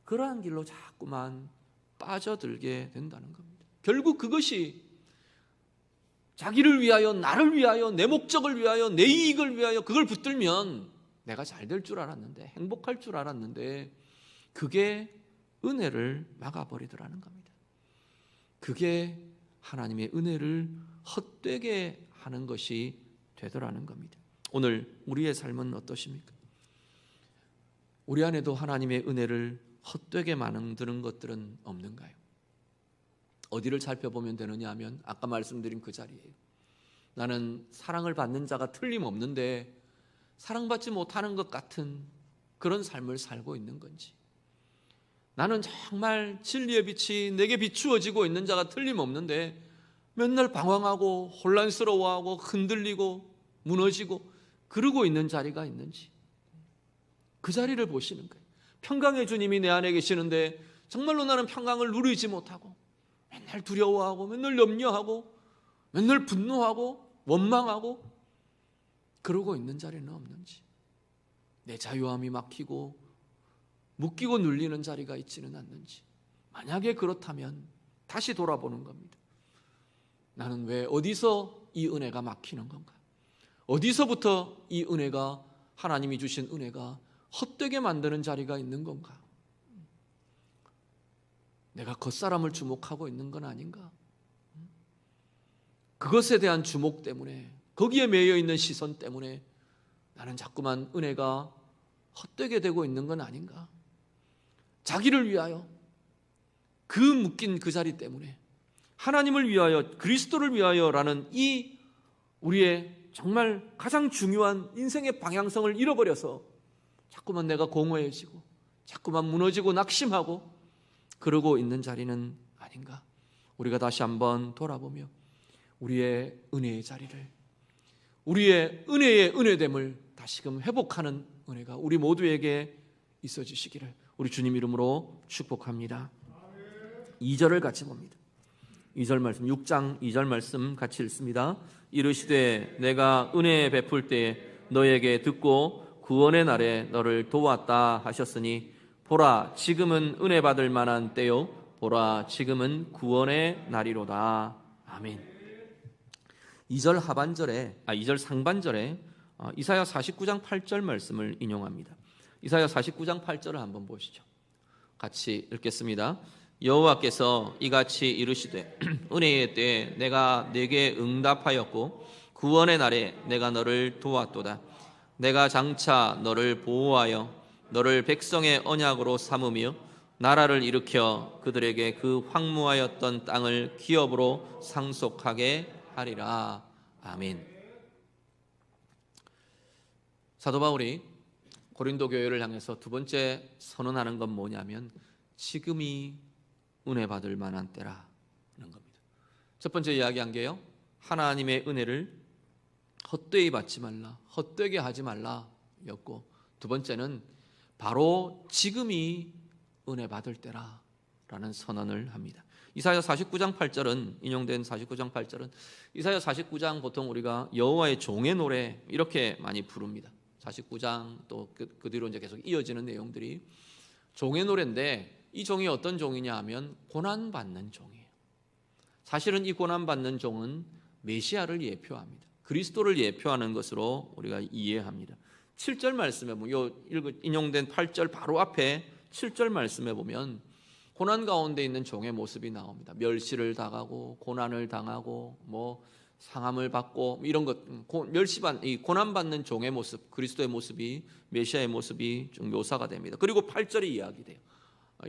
그러한 길로 자꾸만 빠져들게 된다는 겁니다. 결국 그것이 자기를 위하여, 나를 위하여, 내 목적을 위하여, 내 이익을 위하여 그걸 붙들면 내가 잘 될 줄 알았는데, 행복할 줄 알았는데, 그게 은혜를 막아버리더라는 겁니다. 그게 하나님의 은혜를 헛되게 하는 것이 되더라는 겁니다. 오늘 우리의 삶은 어떠십니까? 우리 안에도 하나님의 은혜를 헛되게 만드는 것들은 없는가요? 어디를 살펴보면 되느냐 하면 아까 말씀드린 그 자리예요. 나는 사랑을 받는 자가 틀림없는데 사랑받지 못하는 것 같은 그런 삶을 살고 있는 건지, 나는 정말 진리의 빛이 내게 비추어지고 있는 자가 틀림없는데 맨날 방황하고 혼란스러워하고 흔들리고 무너지고 그러고 있는 자리가 있는지, 그 자리를 보시는 거예요. 평강의 주님이 내 안에 계시는데 정말로 나는 평강을 누리지 못하고 맨날 두려워하고 맨날 염려하고 맨날 분노하고 원망하고 그러고 있는 자리는 없는지, 내 자유함이 막히고 묶이고 눌리는 자리가 있지는 않는지, 만약에 그렇다면 다시 돌아보는 겁니다. 나는 왜 어디서 이 은혜가 막히는 건가? 어디서부터 이 은혜가, 하나님이 주신 은혜가 헛되게 만드는 자리가 있는 건가? 내가 겉사람을 주목하고 있는 건 아닌가? 그것에 대한 주목 때문에, 거기에 매여 있는 시선 때문에 나는 자꾸만 은혜가 헛되게 되고 있는 건 아닌가? 자기를 위하여, 그 묶인 그 자리 때문에, 하나님을 위하여, 그리스도를 위하여라는 이 우리의 정말 가장 중요한 인생의 방향성을 잃어버려서 자꾸만 내가 공허해지고 자꾸만 무너지고 낙심하고 그러고 있는 자리는 아닌가? 우리가 다시 한번 돌아보며 우리의 은혜의 자리를, 우리의 은혜의 은혜됨을 다시금 회복하는 은혜가 우리 모두에게 있어 주시기를 우리 주님 이름으로 축복합니다. 2절을 같이 봅니다. 2절 말씀, 6장 2절 말씀 같이 읽습니다. 이르시되 내가 은혜 베풀 때에 너에게 듣고 구원의 날에 너를 도왔다 하셨으니 보라 지금은 은혜 받을 만한 때요 보라 지금은 구원의 날이로다. 아멘. 2절 하반절에 2절 상반절에 이사야 49장 8절 말씀을 인용합니다. 이사야 49장 8절을 한번 보시죠. 같이 읽겠습니다. 여호와께서 이같이 이르시되 은혜의 때에 내가 네게 응답하였고 구원의 날에 내가 너를 도왔도다. 내가 장차 너를 보호하여 너를 백성의 언약으로 삼으며 나라를 일으켜 그들에게 그 황무하였던 땅을 기업으로 상속하게 하리라. 아멘. 사도 바울이 고린도 교회를 향해서 두 번째 선언하는 건 뭐냐면 지금이 은혜 받을 만한 때라는 겁니다. 첫 번째 이야기한 게요, 하나님의 은혜를 헛되이 받지 말라, 헛되게 하지 말라였고, 두 번째는 바로 지금이 은혜 받을 때라라는 선언을 합니다. 이사야 49장 8절은, 인용된 49장 8절은 이사야 49장 보통 우리가 여호와의 종의 노래 이렇게 많이 부릅니다. 49장 또 그 뒤로 이제 계속 이어지는 내용들이 종의 노래인데, 이 종이 어떤 종이냐 하면 고난받는 종이에요. 사실은 이 고난받는 종은 메시아를 예표합니다. 그리스도를 예표하는 것으로 우리가 이해합니다. 7절 말씀에 보면, 인용된 8절 바로 앞에 7절 말씀에 보면 고난 가운데 있는 종의 모습이 나옵니다. 멸시를 당하고 고난을 당하고 상함을 받고 이런 것, 이 고난받는 종의 모습, 그리스도의 모습이, 메시아의 모습이 좀 묘사가 됩니다. 그리고 8절이 이야기돼요.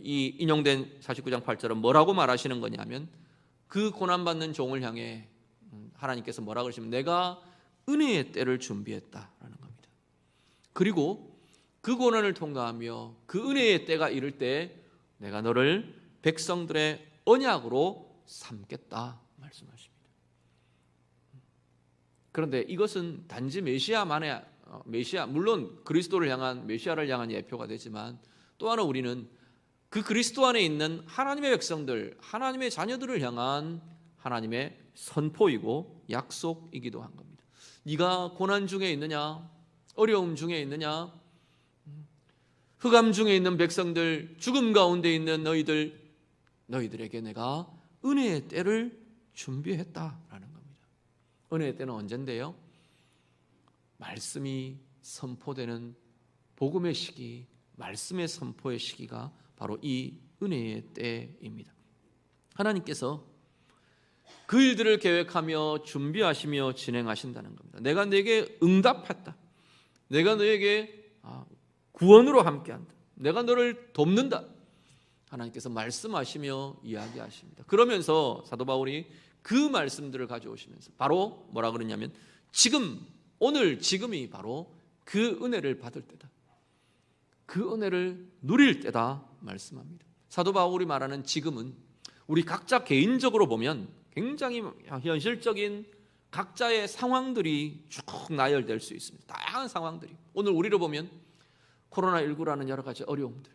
이 인용된 49장 8절은 뭐라고 말하시는 거냐면 그 고난받는 종을 향해 하나님께서 뭐라고 그러시면 내가 은혜의 때를 준비했다라는 겁니다. 그리고 그 고난을 통과하며 그 은혜의 때가 이를 때 내가 너를 백성들의 언약으로 삼겠다 말씀하십니다. 그런데 이것은 단지 메시아만의, 물론 그리스도를 향한, 메시아를 향한 예표가 되지만 또 하나 우리는 그 그리스도 안에 있는 하나님의 백성들, 하나님의 자녀들을 향한 하나님의 선포이고 약속이기도 한 겁니다. 네가 고난 중에 있느냐, 어려움 중에 있느냐, 흑암 중에 있는 백성들, 죽음 가운데 있는 너희들에게 내가 은혜의 때를 준비했다라는 겁니다. 은혜의 때는 언젠데요? 말씀이 선포되는 복음의 시기, 말씀의 선포의 시기가 바로 이 은혜의 때입니다. 하나님께서 그 일들을 계획하며 준비하시며 진행하신다는 겁니다. 내가 네게 응답했다. 내가 너에게 구원으로 함께한다. 내가 너를 돕는다. 하나님께서 말씀하시며 이야기하십니다. 그러면서 사도 바울이 그 말씀들을 가져오시면서 바로 뭐라 그러냐면 지금, 오늘 지금이 바로 그 은혜를 받을 때다. 그 은혜를 누릴 때다 말씀합니다. 사도 바울이 말하는 지금은 우리 각자 개인적으로 보면 굉장히 현실적인 각자의 상황들이 쭉 나열될 수 있습니다. 다양한 상황들이. 오늘 우리로 보면 코로나19라는 여러 가지 어려움들,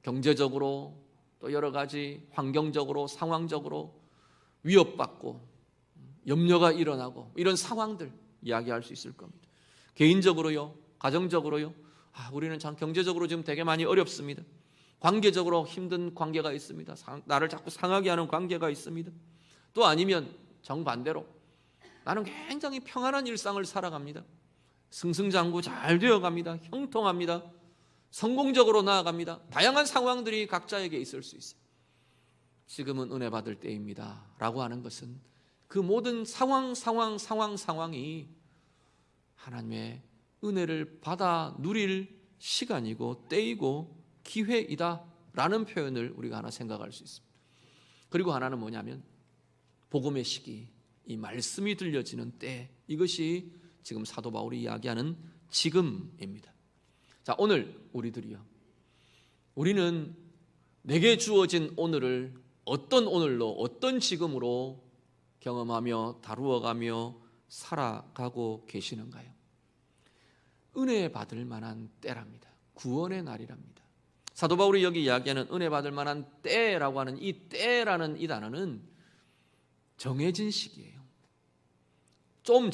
경제적으로 또 여러 가지 환경적으로 상황적으로 위협받고 염려가 일어나고 이런 상황들 이야기할 수 있을 겁니다. 개인적으로요, 가정적으로요. 우리는 참 경제적으로 지금 되게 많이 어렵습니다. 관계적으로 힘든 관계가 있습니다. 나를 자꾸 상하게 하는 관계가 있습니다. 또 아니면 정반대로 나는 굉장히 평안한 일상을 살아갑니다. 승승장구 잘 되어갑니다. 형통합니다. 성공적으로 나아갑니다. 다양한 상황들이 각자에게 있을 수 있어요. 지금은 은혜 받을 때입니다 라고 하는 것은 그 모든 상황이 하나님의 은혜를 받아 누릴 시간이고 때이고 기회이다 라는 표현을 우리가 하나 생각할 수 있습니다. 그리고 하나는 뭐냐면 복음의 시기, 이 말씀이 들려지는 때, 이것이 지금 사도 바울이 이야기하는 지금입니다. 자, 오늘 우리는 내게 주어진 오늘을 어떤 오늘로, 어떤 지금으로 경험하며 다루어가며 살아가고 계시는가요? 은혜 받을 만한 때랍니다. 구원의 날이랍니다. 사도 바울이 여기 이야기하는 은혜 받을 만한 때라고 하는 이 때라는 이 단어는 정해진 시기예요. 좀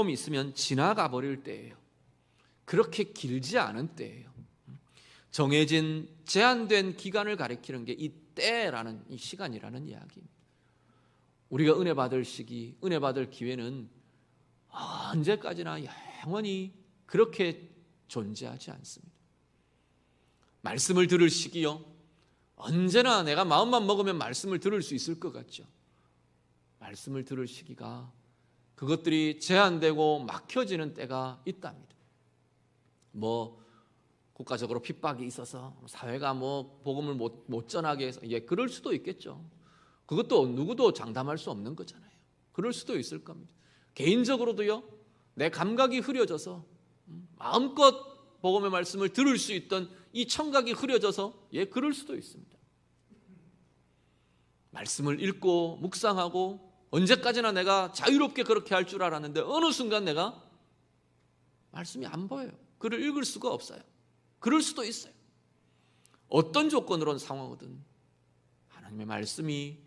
있으면 지나가 버릴 때예요. 그렇게 길지 않은 때예요. 정해진 제한된 기간을 가리키는 게 이 때라는, 이 시간이라는 이야기입니다. 우리가 은혜 받을 시기, 은혜 받을 기회는 언제까지나 영원히 그렇게 존재하지 않습니다. 말씀을 들을 시기요, 언제나 내가 마음만 먹으면 말씀을 들을 수 있을 것 같죠. 말씀을 들을 시기가, 그것들이 제한되고 막혀지는 때가 있답니다. 국가적으로 핍박이 있어서 사회가 복음을 못 전하게 해서, 그럴 수도 있겠죠. 그것도 누구도 장담할 수 없는 거잖아요. 그럴 수도 있을 겁니다. 개인적으로도요, 내 감각이 흐려져서 마음껏 복음의 말씀을 들을 수 있던 이 청각이 흐려져서 그럴 수도 있습니다. 말씀을 읽고 묵상하고 언제까지나 내가 자유롭게 그렇게 할 줄 알았는데 어느 순간 내가 말씀이 안 보여요. 글을 읽을 수가 없어요. 그럴 수도 있어요. 어떤 조건으로는 상황이든 하나님의 말씀이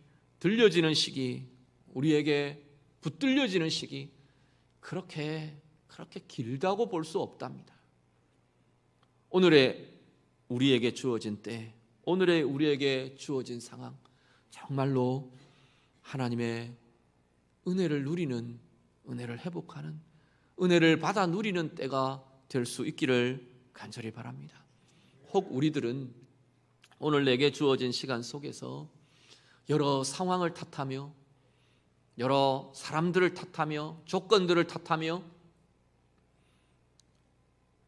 들려지는 시기, 우리에게 붙들려지는 시기, 그렇게 길다고 볼 수 없답니다. 오늘의 우리에게 주어진 때, 오늘의 우리에게 주어진 상황, 정말로 하나님의 은혜를 누리는, 은혜를 회복하는, 은혜를 받아 누리는 때가 될 수 있기를 간절히 바랍니다. 혹 우리들은 오늘 내게 주어진 시간 속에서 여러 상황을 탓하며, 여러 사람들을 탓하며, 조건들을 탓하며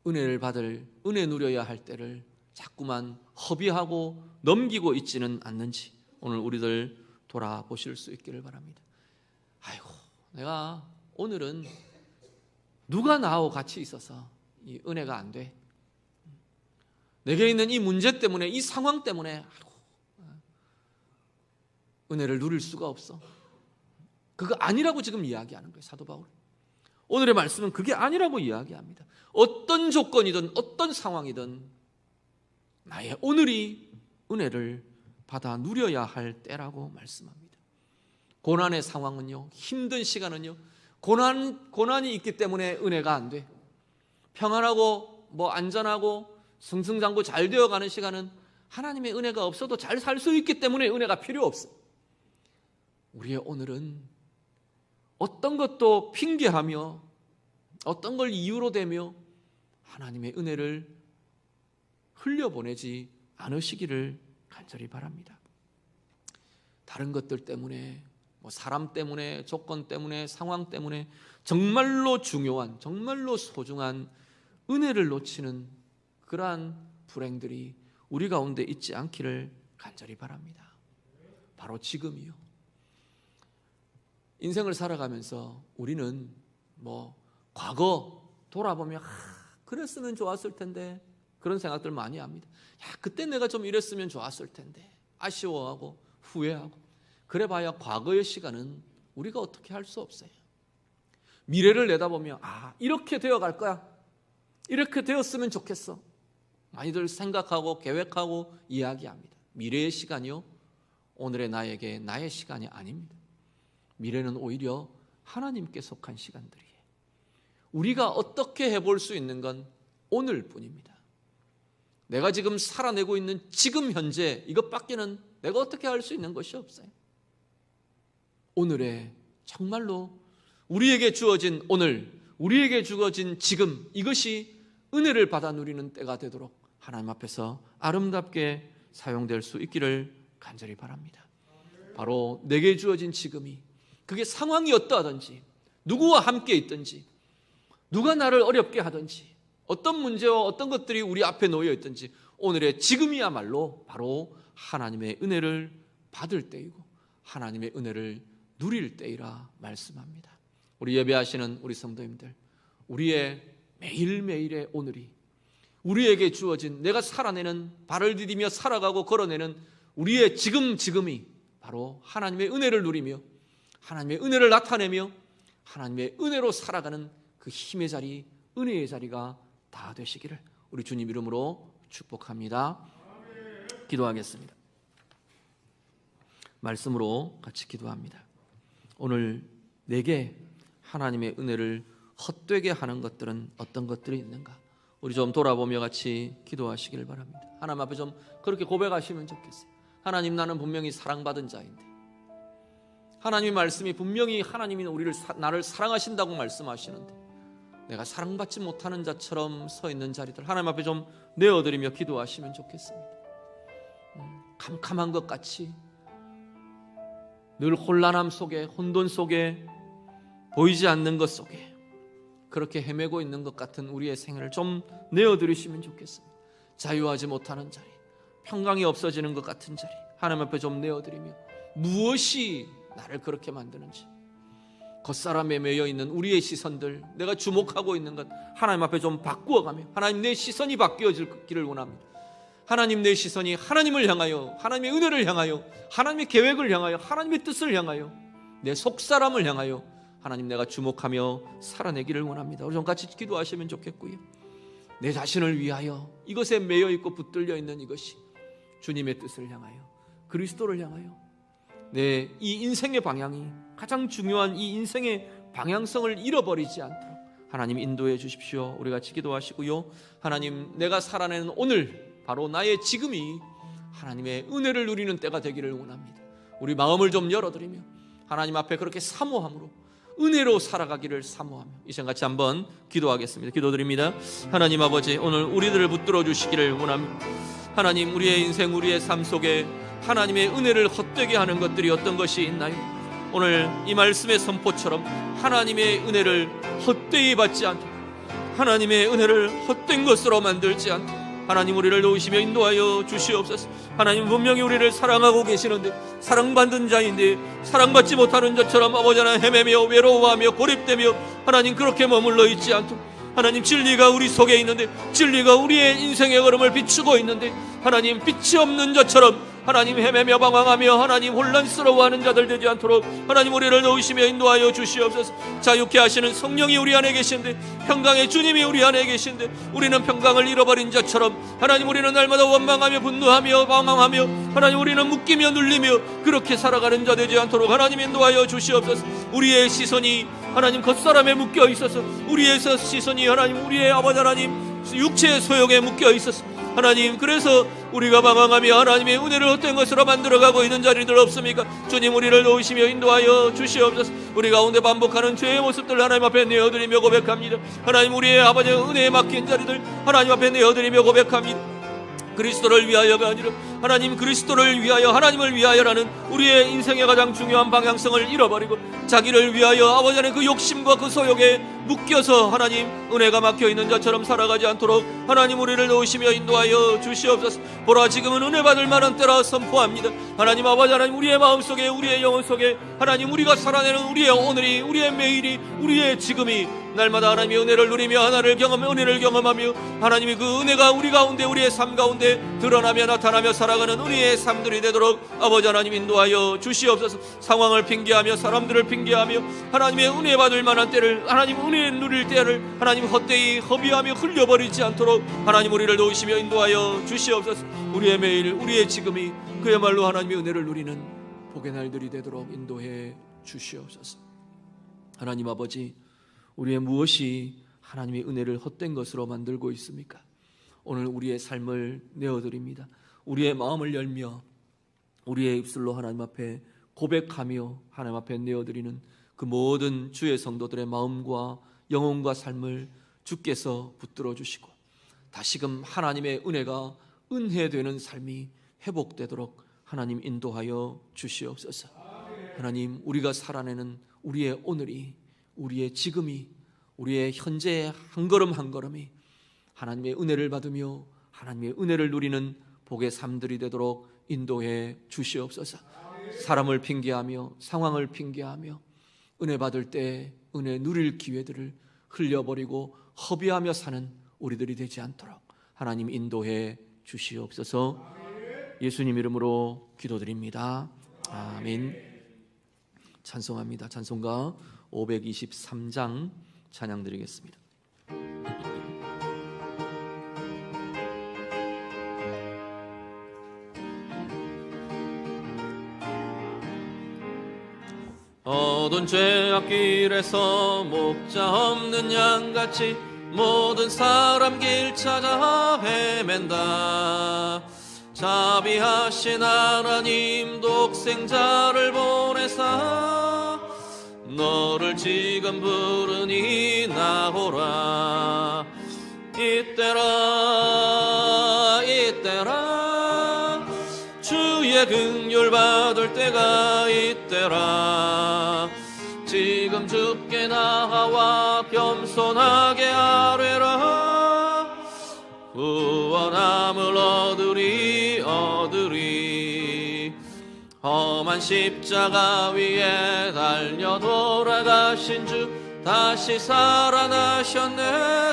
은혜 누려야 할 때를 자꾸만 허비하고 넘기고 있지는 않는지 오늘 우리들 돌아보실 수 있기를 바랍니다. 내가 오늘은 누가 나하고 같이 있어서 이 은혜가 안 돼. 내게 있는 이 문제 때문에, 이 상황 때문에 은혜를 누릴 수가 없어. 그거 아니라고 지금 이야기하는 거예요, 사도 바울. 오늘의 말씀은 그게 아니라고 이야기합니다. 어떤 조건이든 어떤 상황이든 나의 오늘이 은혜를 받아 누려야 할 때라고 말씀합니다. 고난의 상황은요, 힘든 시간은요, 고난이 있기 때문에 은혜가 안 돼. 평안하고 안전하고 승승장구 잘 되어가는 시간은 하나님의 은혜가 없어도 잘 살 수 있기 때문에 은혜가 필요 없어. 우리의 오늘은 어떤 것도 핑계하며 어떤 걸 이유로 대며 하나님의 은혜를 흘려보내지 않으시기를 간절히 바랍니다. 다른 것들 때문에, 사람 때문에, 조건 때문에, 상황 때문에 정말로 중요한, 정말로 소중한 은혜를 놓치는 그러한 불행들이 우리 가운데 있지 않기를 간절히 바랍니다. 바로 지금이요. 인생을 살아가면서 우리는 과거 돌아보면 그랬으면 좋았을 텐데 그런 생각들 많이 합니다. 그때 내가 좀 이랬으면 좋았을 텐데 아쉬워하고 후회하고, 그래봐야 과거의 시간은 우리가 어떻게 할 수 없어요. 미래를 내다보면 이렇게 되어갈 거야, 이렇게 되었으면 좋겠어, 많이들 생각하고 계획하고 이야기합니다. 미래의 시간이요, 오늘의 나에게 나의 시간이 아닙니다. 미래는 오히려 하나님께 속한 시간들이에요. 우리가 어떻게 해볼 수 있는 건 오늘뿐입니다. 내가 지금 살아내고 있는 지금 현재, 이것밖에는 내가 어떻게 할 수 있는 것이 없어요. 오늘에 정말로 우리에게 주어진 오늘, 우리에게 주어진 지금, 이것이 은혜를 받아 누리는 때가 되도록 하나님 앞에서 아름답게 사용될 수 있기를 간절히 바랍니다. 바로 내게 주어진 지금이, 그게 상황이 어떠하든지, 누구와 함께 있든지, 누가 나를 어렵게 하든지, 어떤 문제와 어떤 것들이 우리 앞에 놓여 있든지, 오늘의 지금이야말로 바로 하나님의 은혜를 받을 때이고 하나님의 은혜를 누릴 때이라 말씀합니다. 우리 예배하시는 우리 성도님들, 우리의 매일매일의 오늘이, 우리에게 주어진, 내가 살아내는, 발을 디디며 살아가고 걸어내는 우리의 지금이 바로 하나님의 은혜를 누리며 하나님의 은혜를 나타내며 하나님의 은혜로 살아가는 그 힘의 자리, 은혜의 자리가 다 되시기를 우리 주님 이름으로 축복합니다. 기도하겠습니다. 말씀으로 같이 기도합니다. 오늘 내게 하나님의 은혜를 헛되게 하는 것들은 어떤 것들이 있는가? 우리 좀 돌아보며 같이 기도하시길 바랍니다. 하나님 앞에 좀 그렇게 고백하시면 좋겠어요. 하나님, 나는 분명히 사랑받은 자인데, 하나님의 말씀이 분명히 하나님이 나를 사랑하신다고 말씀하시는데 내가 사랑받지 못하는 자처럼 서 있는 자리들 하나님 앞에 좀 내어드리며 기도하시면 좋겠습니다. 캄캄한 것 같이 늘 혼란함 속에, 혼돈 속에, 보이지 않는 것 속에 그렇게 헤매고 있는 것 같은 우리의 생애를 좀 내어드리시면 좋겠습니다. 자유하지 못하는 자리, 평강이 없어지는 것 같은 자리 하나님 앞에 좀 내어드리며, 무엇이 나를 그렇게 만드는지, 겉사람에 매여 있는 우리의 시선들, 내가 주목하고 있는 것 하나님 앞에 좀 바꾸어가며, 하나님, 내 시선이 바뀌어지기를 원합니다. 하나님, 내 시선이 하나님을 향하여, 하나님의 은혜를 향하여, 하나님의 계획을 향하여, 하나님의 뜻을 향하여, 내 속사람을 향하여 하나님, 내가 주목하며 살아내기를 원합니다. 우리 좀 같이 기도하시면 좋겠고요. 내 자신을 위하여, 이것에 매여 있고 붙들려 있는 이것이 주님의 뜻을 향하여, 그리스도를 향하여, 내 이 인생의 방향이, 가장 중요한 이 인생의 방향성을 잃어버리지 않도록 하나님 인도해 주십시오. 우리 같이 기도하시고요. 하나님, 내가 살아내는 오늘, 바로 나의 지금이 하나님의 은혜를 누리는 때가 되기를 원합니다. 우리 마음을 좀 열어드리며 하나님 앞에 그렇게 사모함으로, 은혜로 살아가기를 사모하며 이 시간 같이 한번 기도하겠습니다. 기도드립니다. 하나님 아버지, 오늘 우리들을 붙들어 주시기를 원합니다. 하나님, 우리의 인생, 우리의 삶 속에 하나님의 은혜를 헛되게 하는 것들이 어떤 것이 있나요? 오늘 이 말씀의 선포처럼 하나님의 은혜를 헛되이 받지 않도록, 하나님의 은혜를 헛된 것으로 만들지 않도록 하나님, 우리를 도우시며 인도하여 주시옵소서. 하나님, 분명히 우리를 사랑하고 계시는데, 사랑받는 자인데 사랑받지 못하는 자처럼 아버지 하나님 헤매며 외로워하며 고립되며 하나님 그렇게 머물러 있지 않도록, 하나님, 진리가 우리 속에 있는데, 진리가 우리의 인생의 걸음을 비추고 있는데 하나님, 빛이 없는 자처럼 하나님 헤매며 방황하며 하나님 혼란스러워하는 자들 되지 않도록 하나님, 우리를 도우시며 인도하여 주시옵소서. 자유케 하시는 성령이 우리 안에 계신데, 평강의 주님이 우리 안에 계신데 우리는 평강을 잃어버린 자처럼 하나님, 우리는 날마다 원망하며 분노하며 방황하며 하나님, 우리는 묶이며 눌리며 그렇게 살아가는 자 되지 않도록 하나님 인도하여 주시옵소서. 우리의 시선이 하나님 겉사람에 묶여 있어서, 우리의 시선이 하나님 우리의 아버지 하나님 육체의 소욕에 묶여 있어서 하나님, 그래서 우리가 방황하며 하나님의 은혜를 헛된 것으로 만들어가고 있는 자리들 없습니까? 주님, 우리를 도우시며 인도하여 주시옵소서. 우리 가운데 반복하는 죄의 모습들 하나님 앞에 내어드리며 고백합니다. 하나님, 우리의 아버지의 은혜에 맡긴 자리들 하나님 앞에 내어드리며 고백합니다. 그리스도를 위하여가 아니라 하나님 그리스도를 위하여 하나님을 위하여라는 우리의 인생의 가장 중요한 방향성을 잃어버리고 자기를 위하여 아버지 하나님 그 욕심과 그 소욕에 묶여서 하나님 은혜가 막혀있는 자처럼 살아가지 않도록 하나님 우리를 도우시며 인도하여 주시옵소서. 보라 지금은 은혜 받을 만한 때라 선포합니다. 하나님 아버지 하나님 우리의 마음속에 우리의 영혼 속에 하나님 우리가 살아내는 우리의 오늘이 우리의 매일이 우리의 지금이 날마다 하나님의 은혜를 누리며 은혜를 경험하며 하나님의 그 은혜가 우리 가운데 우리의 삶 가운데 드러나며 나타나며 살아가는 우리의 삶들이 되도록 아버지 하나님 인도하여 주시옵소서. 상황을 핑계하며 사람들을 핑계하며 하나님의 은혜 받을 만한 때를 하나님 은혜 누릴 때를 하나님 헛되이 허비하며 흘려버리지 않도록 하나님 우리를 도우시며 인도하여 주시옵소서. 우리의 매일 우리의 지금이 그야말로 하나님의 은혜를 누리는 복의 날들이 되도록 인도해 주시옵소서. 하나님 아버지 우리의 무엇이 하나님의 은혜를 헛된 것으로 만들고 있습니까? 오늘 우리의 삶을 내어드립니다. 우리의 마음을 열며 우리의 입술로 하나님 앞에 고백하며 하나님 앞에 내어드리는 그 모든 주의 성도들의 마음과 영혼과 삶을 주께서 붙들어 주시고 다시금 하나님의 은혜가 은혜되는 삶이 회복되도록 하나님 인도하여 주시옵소서. 하나님 우리가 살아내는 우리의 오늘이 우리의 지금이 우리의 현재의 한 걸음 한 걸음이 하나님의 은혜를 받으며 하나님의 은혜를 누리는 복의 삶들이 되도록 인도해 주시옵소서. 사람을 핑계하며 상황을 핑계하며 은혜 받을 때 은혜 누릴 기회들을 흘려버리고 허비하며 사는 우리들이 되지 않도록 하나님 인도해 주시옵소서. 예수님 이름으로 기도드립니다. 아멘. 찬송합니다. 찬송가 523장 찬양 드리겠습니다. 어두운 죄악길에서 목자 없는 양같이 모든 사람 길 찾아 헤맨다. 자비하신 하나님 독생자를 보내사 너를 지금 부르니 나오라. 이때라 이때라 주의 긍휼 받을 때가 이때라. 지금 주께 나와 겸손하게 아뢰라. 구원함을 얻으리. 험한 십자가 위에 달려 돌아가신 주 다시 살아나셨네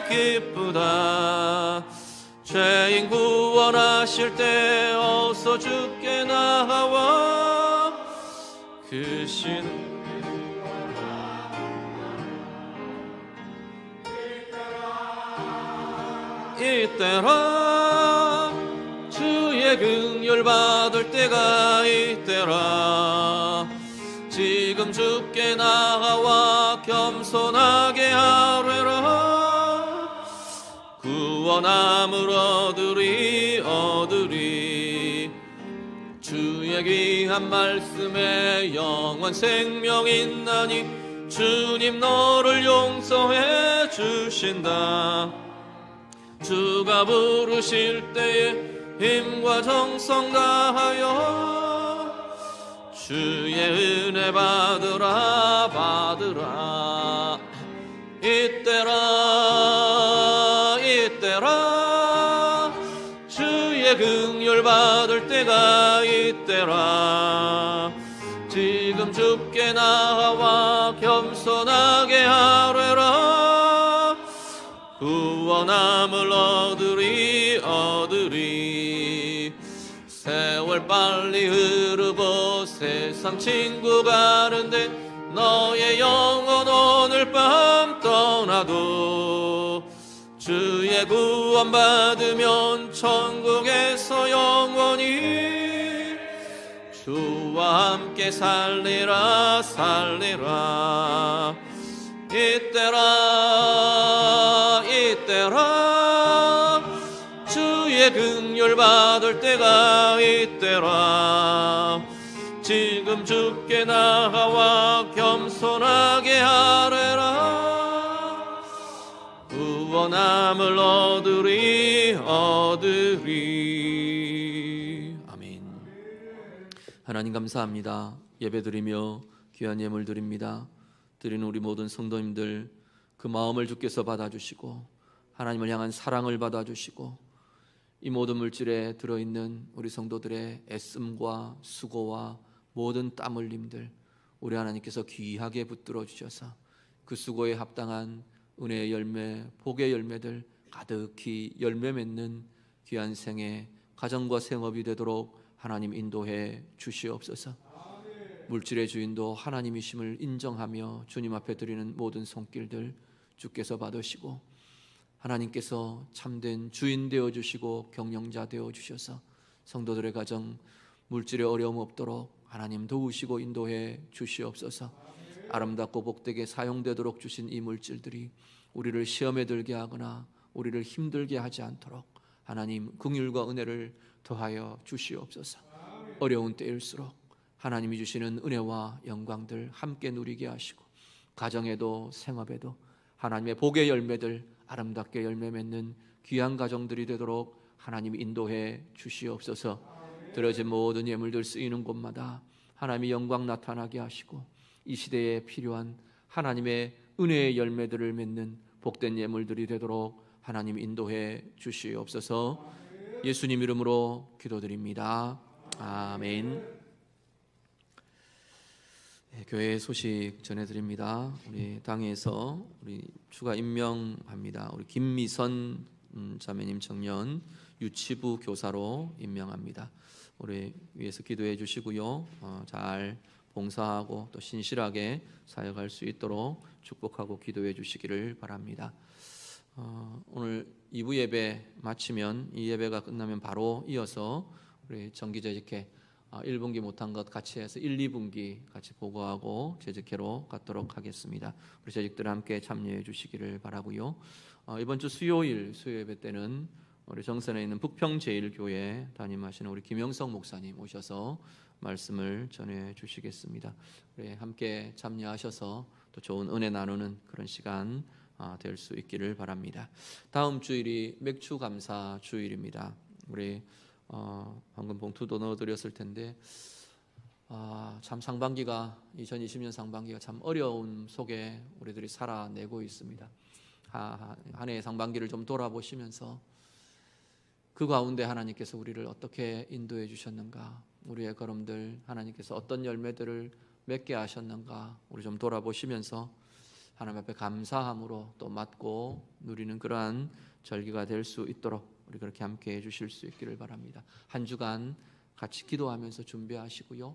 기쁘다. 죄인 구원하실 때 어서 주께 나와 그 신 이때라 주의 긍휼 받을 때가 이때라. 지금 주께 나와 겸손하게 아뢰라. 구원함을 얻으리. 주의 귀한 말씀에 영원 생명 있나니 주님 너를 용서해 주신다. 주가 부르실 때에 힘과 정성 다하여 주의 은혜 받으라. 이때라 주의 긍휼 받을 때가 이때라. 지금 주께 나와 겸손하게 아뢰라. 구원함을 얻으리. 세월 빨리 흐르고 세상 친구 가는데 너의 영혼 오늘 밤 떠나도 주의 구원 받으면 천국에서 영원히 주와 함께 살리라. 이때라 주의 긍휼 받을 때가 이때라. 지금 주께 나와 겸손하게 아뢰라. 구원함을 얻으리. 아멘. 하나님 감사합니다. 예배드리며 귀한 예물 드립니다. 드리는 우리 모든 성도님들 그 마음을 주께서 받아주시고 하나님을 향한 사랑을 받아주시고 이 모든 물질에 들어있는 우리 성도들의 애씀과 수고와 모든 땀 흘림들 우리 하나님께서 귀하게 붙들어 주셔서 그 수고에 합당한 은혜의 열매, 복의 열매들 가득히 열매 맺는 귀한 생애, 가정과 생업이 되도록 하나님 인도해 주시옵소서. 물질의 주인도 하나님이심을 인정하며 주님 앞에 드리는 모든 손길들 주께서 받으시고 하나님께서 참된 주인 되어주시고 경영자 되어주셔서 성도들의 가정 물질의 어려움 없도록 하나님 도우시고 인도해 주시옵소서. 아름답고 복되게 사용되도록 주신 이 물질들이 우리를 시험에 들게 하거나 우리를 힘들게 하지 않도록 하나님 긍휼과 은혜를 더하여 주시옵소서. 어려운 때일수록 하나님이 주시는 은혜와 영광들 함께 누리게 하시고 가정에도 생업에도 하나님의 복의 열매들 아름답게 열매 맺는 귀한 가정들이 되도록 하나님이 인도해 주시옵소서. 드려진 모든 예물들 쓰이는 곳마다 하나님의 영광 나타나게 하시고 이 시대에 필요한 하나님의 은혜의 열매들을 맺는 복된 예물들이 되도록 하나님 인도해 주시옵소서. 예수님 이름으로 기도드립니다. 아멘. 교회 소식 전해드립니다. 우리 당에서 우리 추가 임명합니다. 우리 김미선 자매님 청년 유치부 교사로 임명합니다. 우리 위해서 기도해 주시고요. 잘 봉사하고 또 신실하게 사역할 수 있도록 축복하고 기도해 주시기를 바랍니다. 오늘 2부 예배 마치면 이 예배가 끝나면 바로 이어서 우리 정기재직회 1분기 못한 것 같이 해서 1, 2분기 같이 보고하고 재직회로 갔도록 하겠습니다. 우리 재직들 함께 참여해 주시기를 바라고요. 이번 주 수요일 수요 예배 때는 우리 정선에 있는 북평제일교회 담임하시는 우리 김영성 목사님 오셔서 말씀을 전해 주시겠습니다. 우리 함께 참여하셔서 또 좋은 은혜 나누는 그런 시간 될 수 있기를 바랍니다. 다음 주일이 맥주 감사 주일입니다. 우리 방금 봉투도 넣어드렸을 텐데 참 상반기가 2020년 상반기가 참 어려운 속에 우리들이 살아내고 있습니다. 한 해의 상반기를 좀 돌아보시면서 그 가운데 하나님께서 우리를 어떻게 인도해 주셨는가, 우리의 걸음들 하나님께서 어떤 열매들을 맺게 하셨는가 우리 좀 돌아보시면서 하나님 앞에 감사함으로 또 맡고 누리는 그러한 절기가 될 수 있도록 우리 그렇게 함께 해주실 수 있기를 바랍니다. 한 주간 같이 기도하면서 준비하시고요.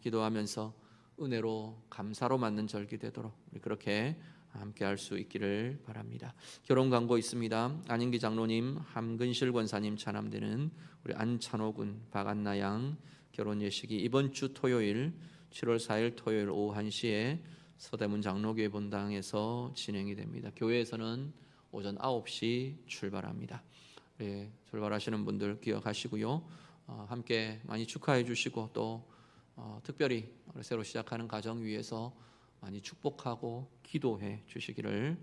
기도하면서 은혜로 감사로 맞는 절기 되도록 우리 그렇게 함께 할 수 있기를 바랍니다. 결혼 광고 있습니다. 안인기 장로님, 함근실 권사님 차남되는 우리 안찬호 군 박안나 양 결혼 예식이 이번 주 토요일 7월 4일 토요일 오후 1시에 서대문 장로교회 본당에서 진행이 됩니다. 교회에서는 오전 9시 출발합니다. 네, 출발하시는 분들 기억하시고요. 함께 많이 축하해 주시고 또 특별히 새로 시작하는 가정 위해서 많이 축복하고 기도해 주시기를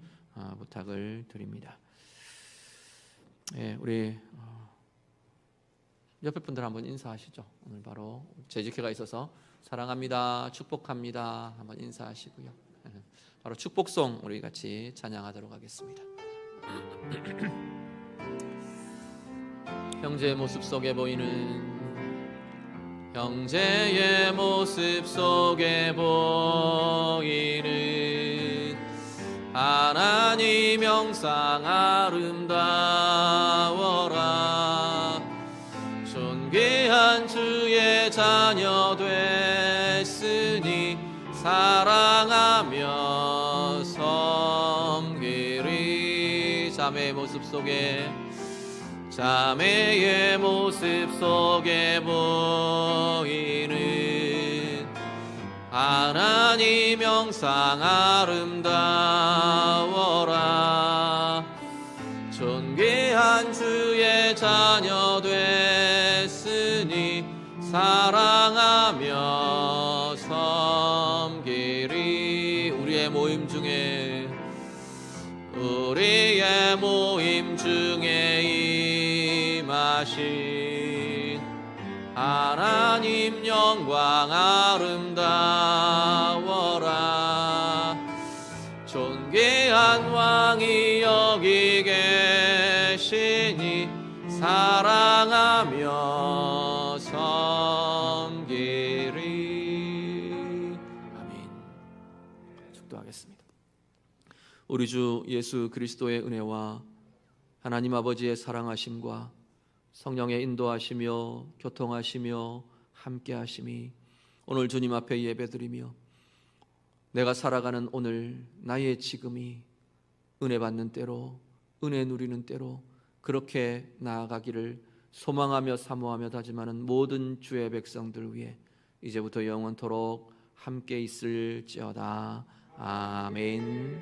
부탁을 드립니다. 네, 우리 옆에 분들 한번 인사하시죠. 오늘 바로 재직회가 있어서 사랑합니다, 축복합니다 한번 인사하시고요. 바로 축복송 우리 같이 찬양하도록 하겠습니다. 형제의 모습 속에 보이는 형제의 모습 속에 보이는 하나님 형상 아름다워라. 존귀한 주의 자녀 됐으니 사랑하며 섬기리. 자매의 모습 속에 자매의 모습 속에 보이는 하나님 형상 아름다워라. 존귀한 주의 자녀 됐으니 사랑하며 섬기리. 우리의 모임 중에 임하신 하나님 하나님 영광 아름다워라. 존귀한 왕이 여기 계시니 사랑하며 섬기리. 아멘. 축도하겠습니다. 우리 주 예수 그리스도의 은혜와 하나님 아버지의 사랑하심과 성령의 인도하시며 교통하시며 함께하심이 오늘 주님 앞에 예배드리며 내가 살아가는 오늘 나의 지금이 은혜 받는 때로, 은혜 누리는 때로 그렇게 나아가기를 소망하며 사모하며 다짐하는 모든 주의 백성들 위해 이제부터 영원토록 함께 있을지어다. 아멘.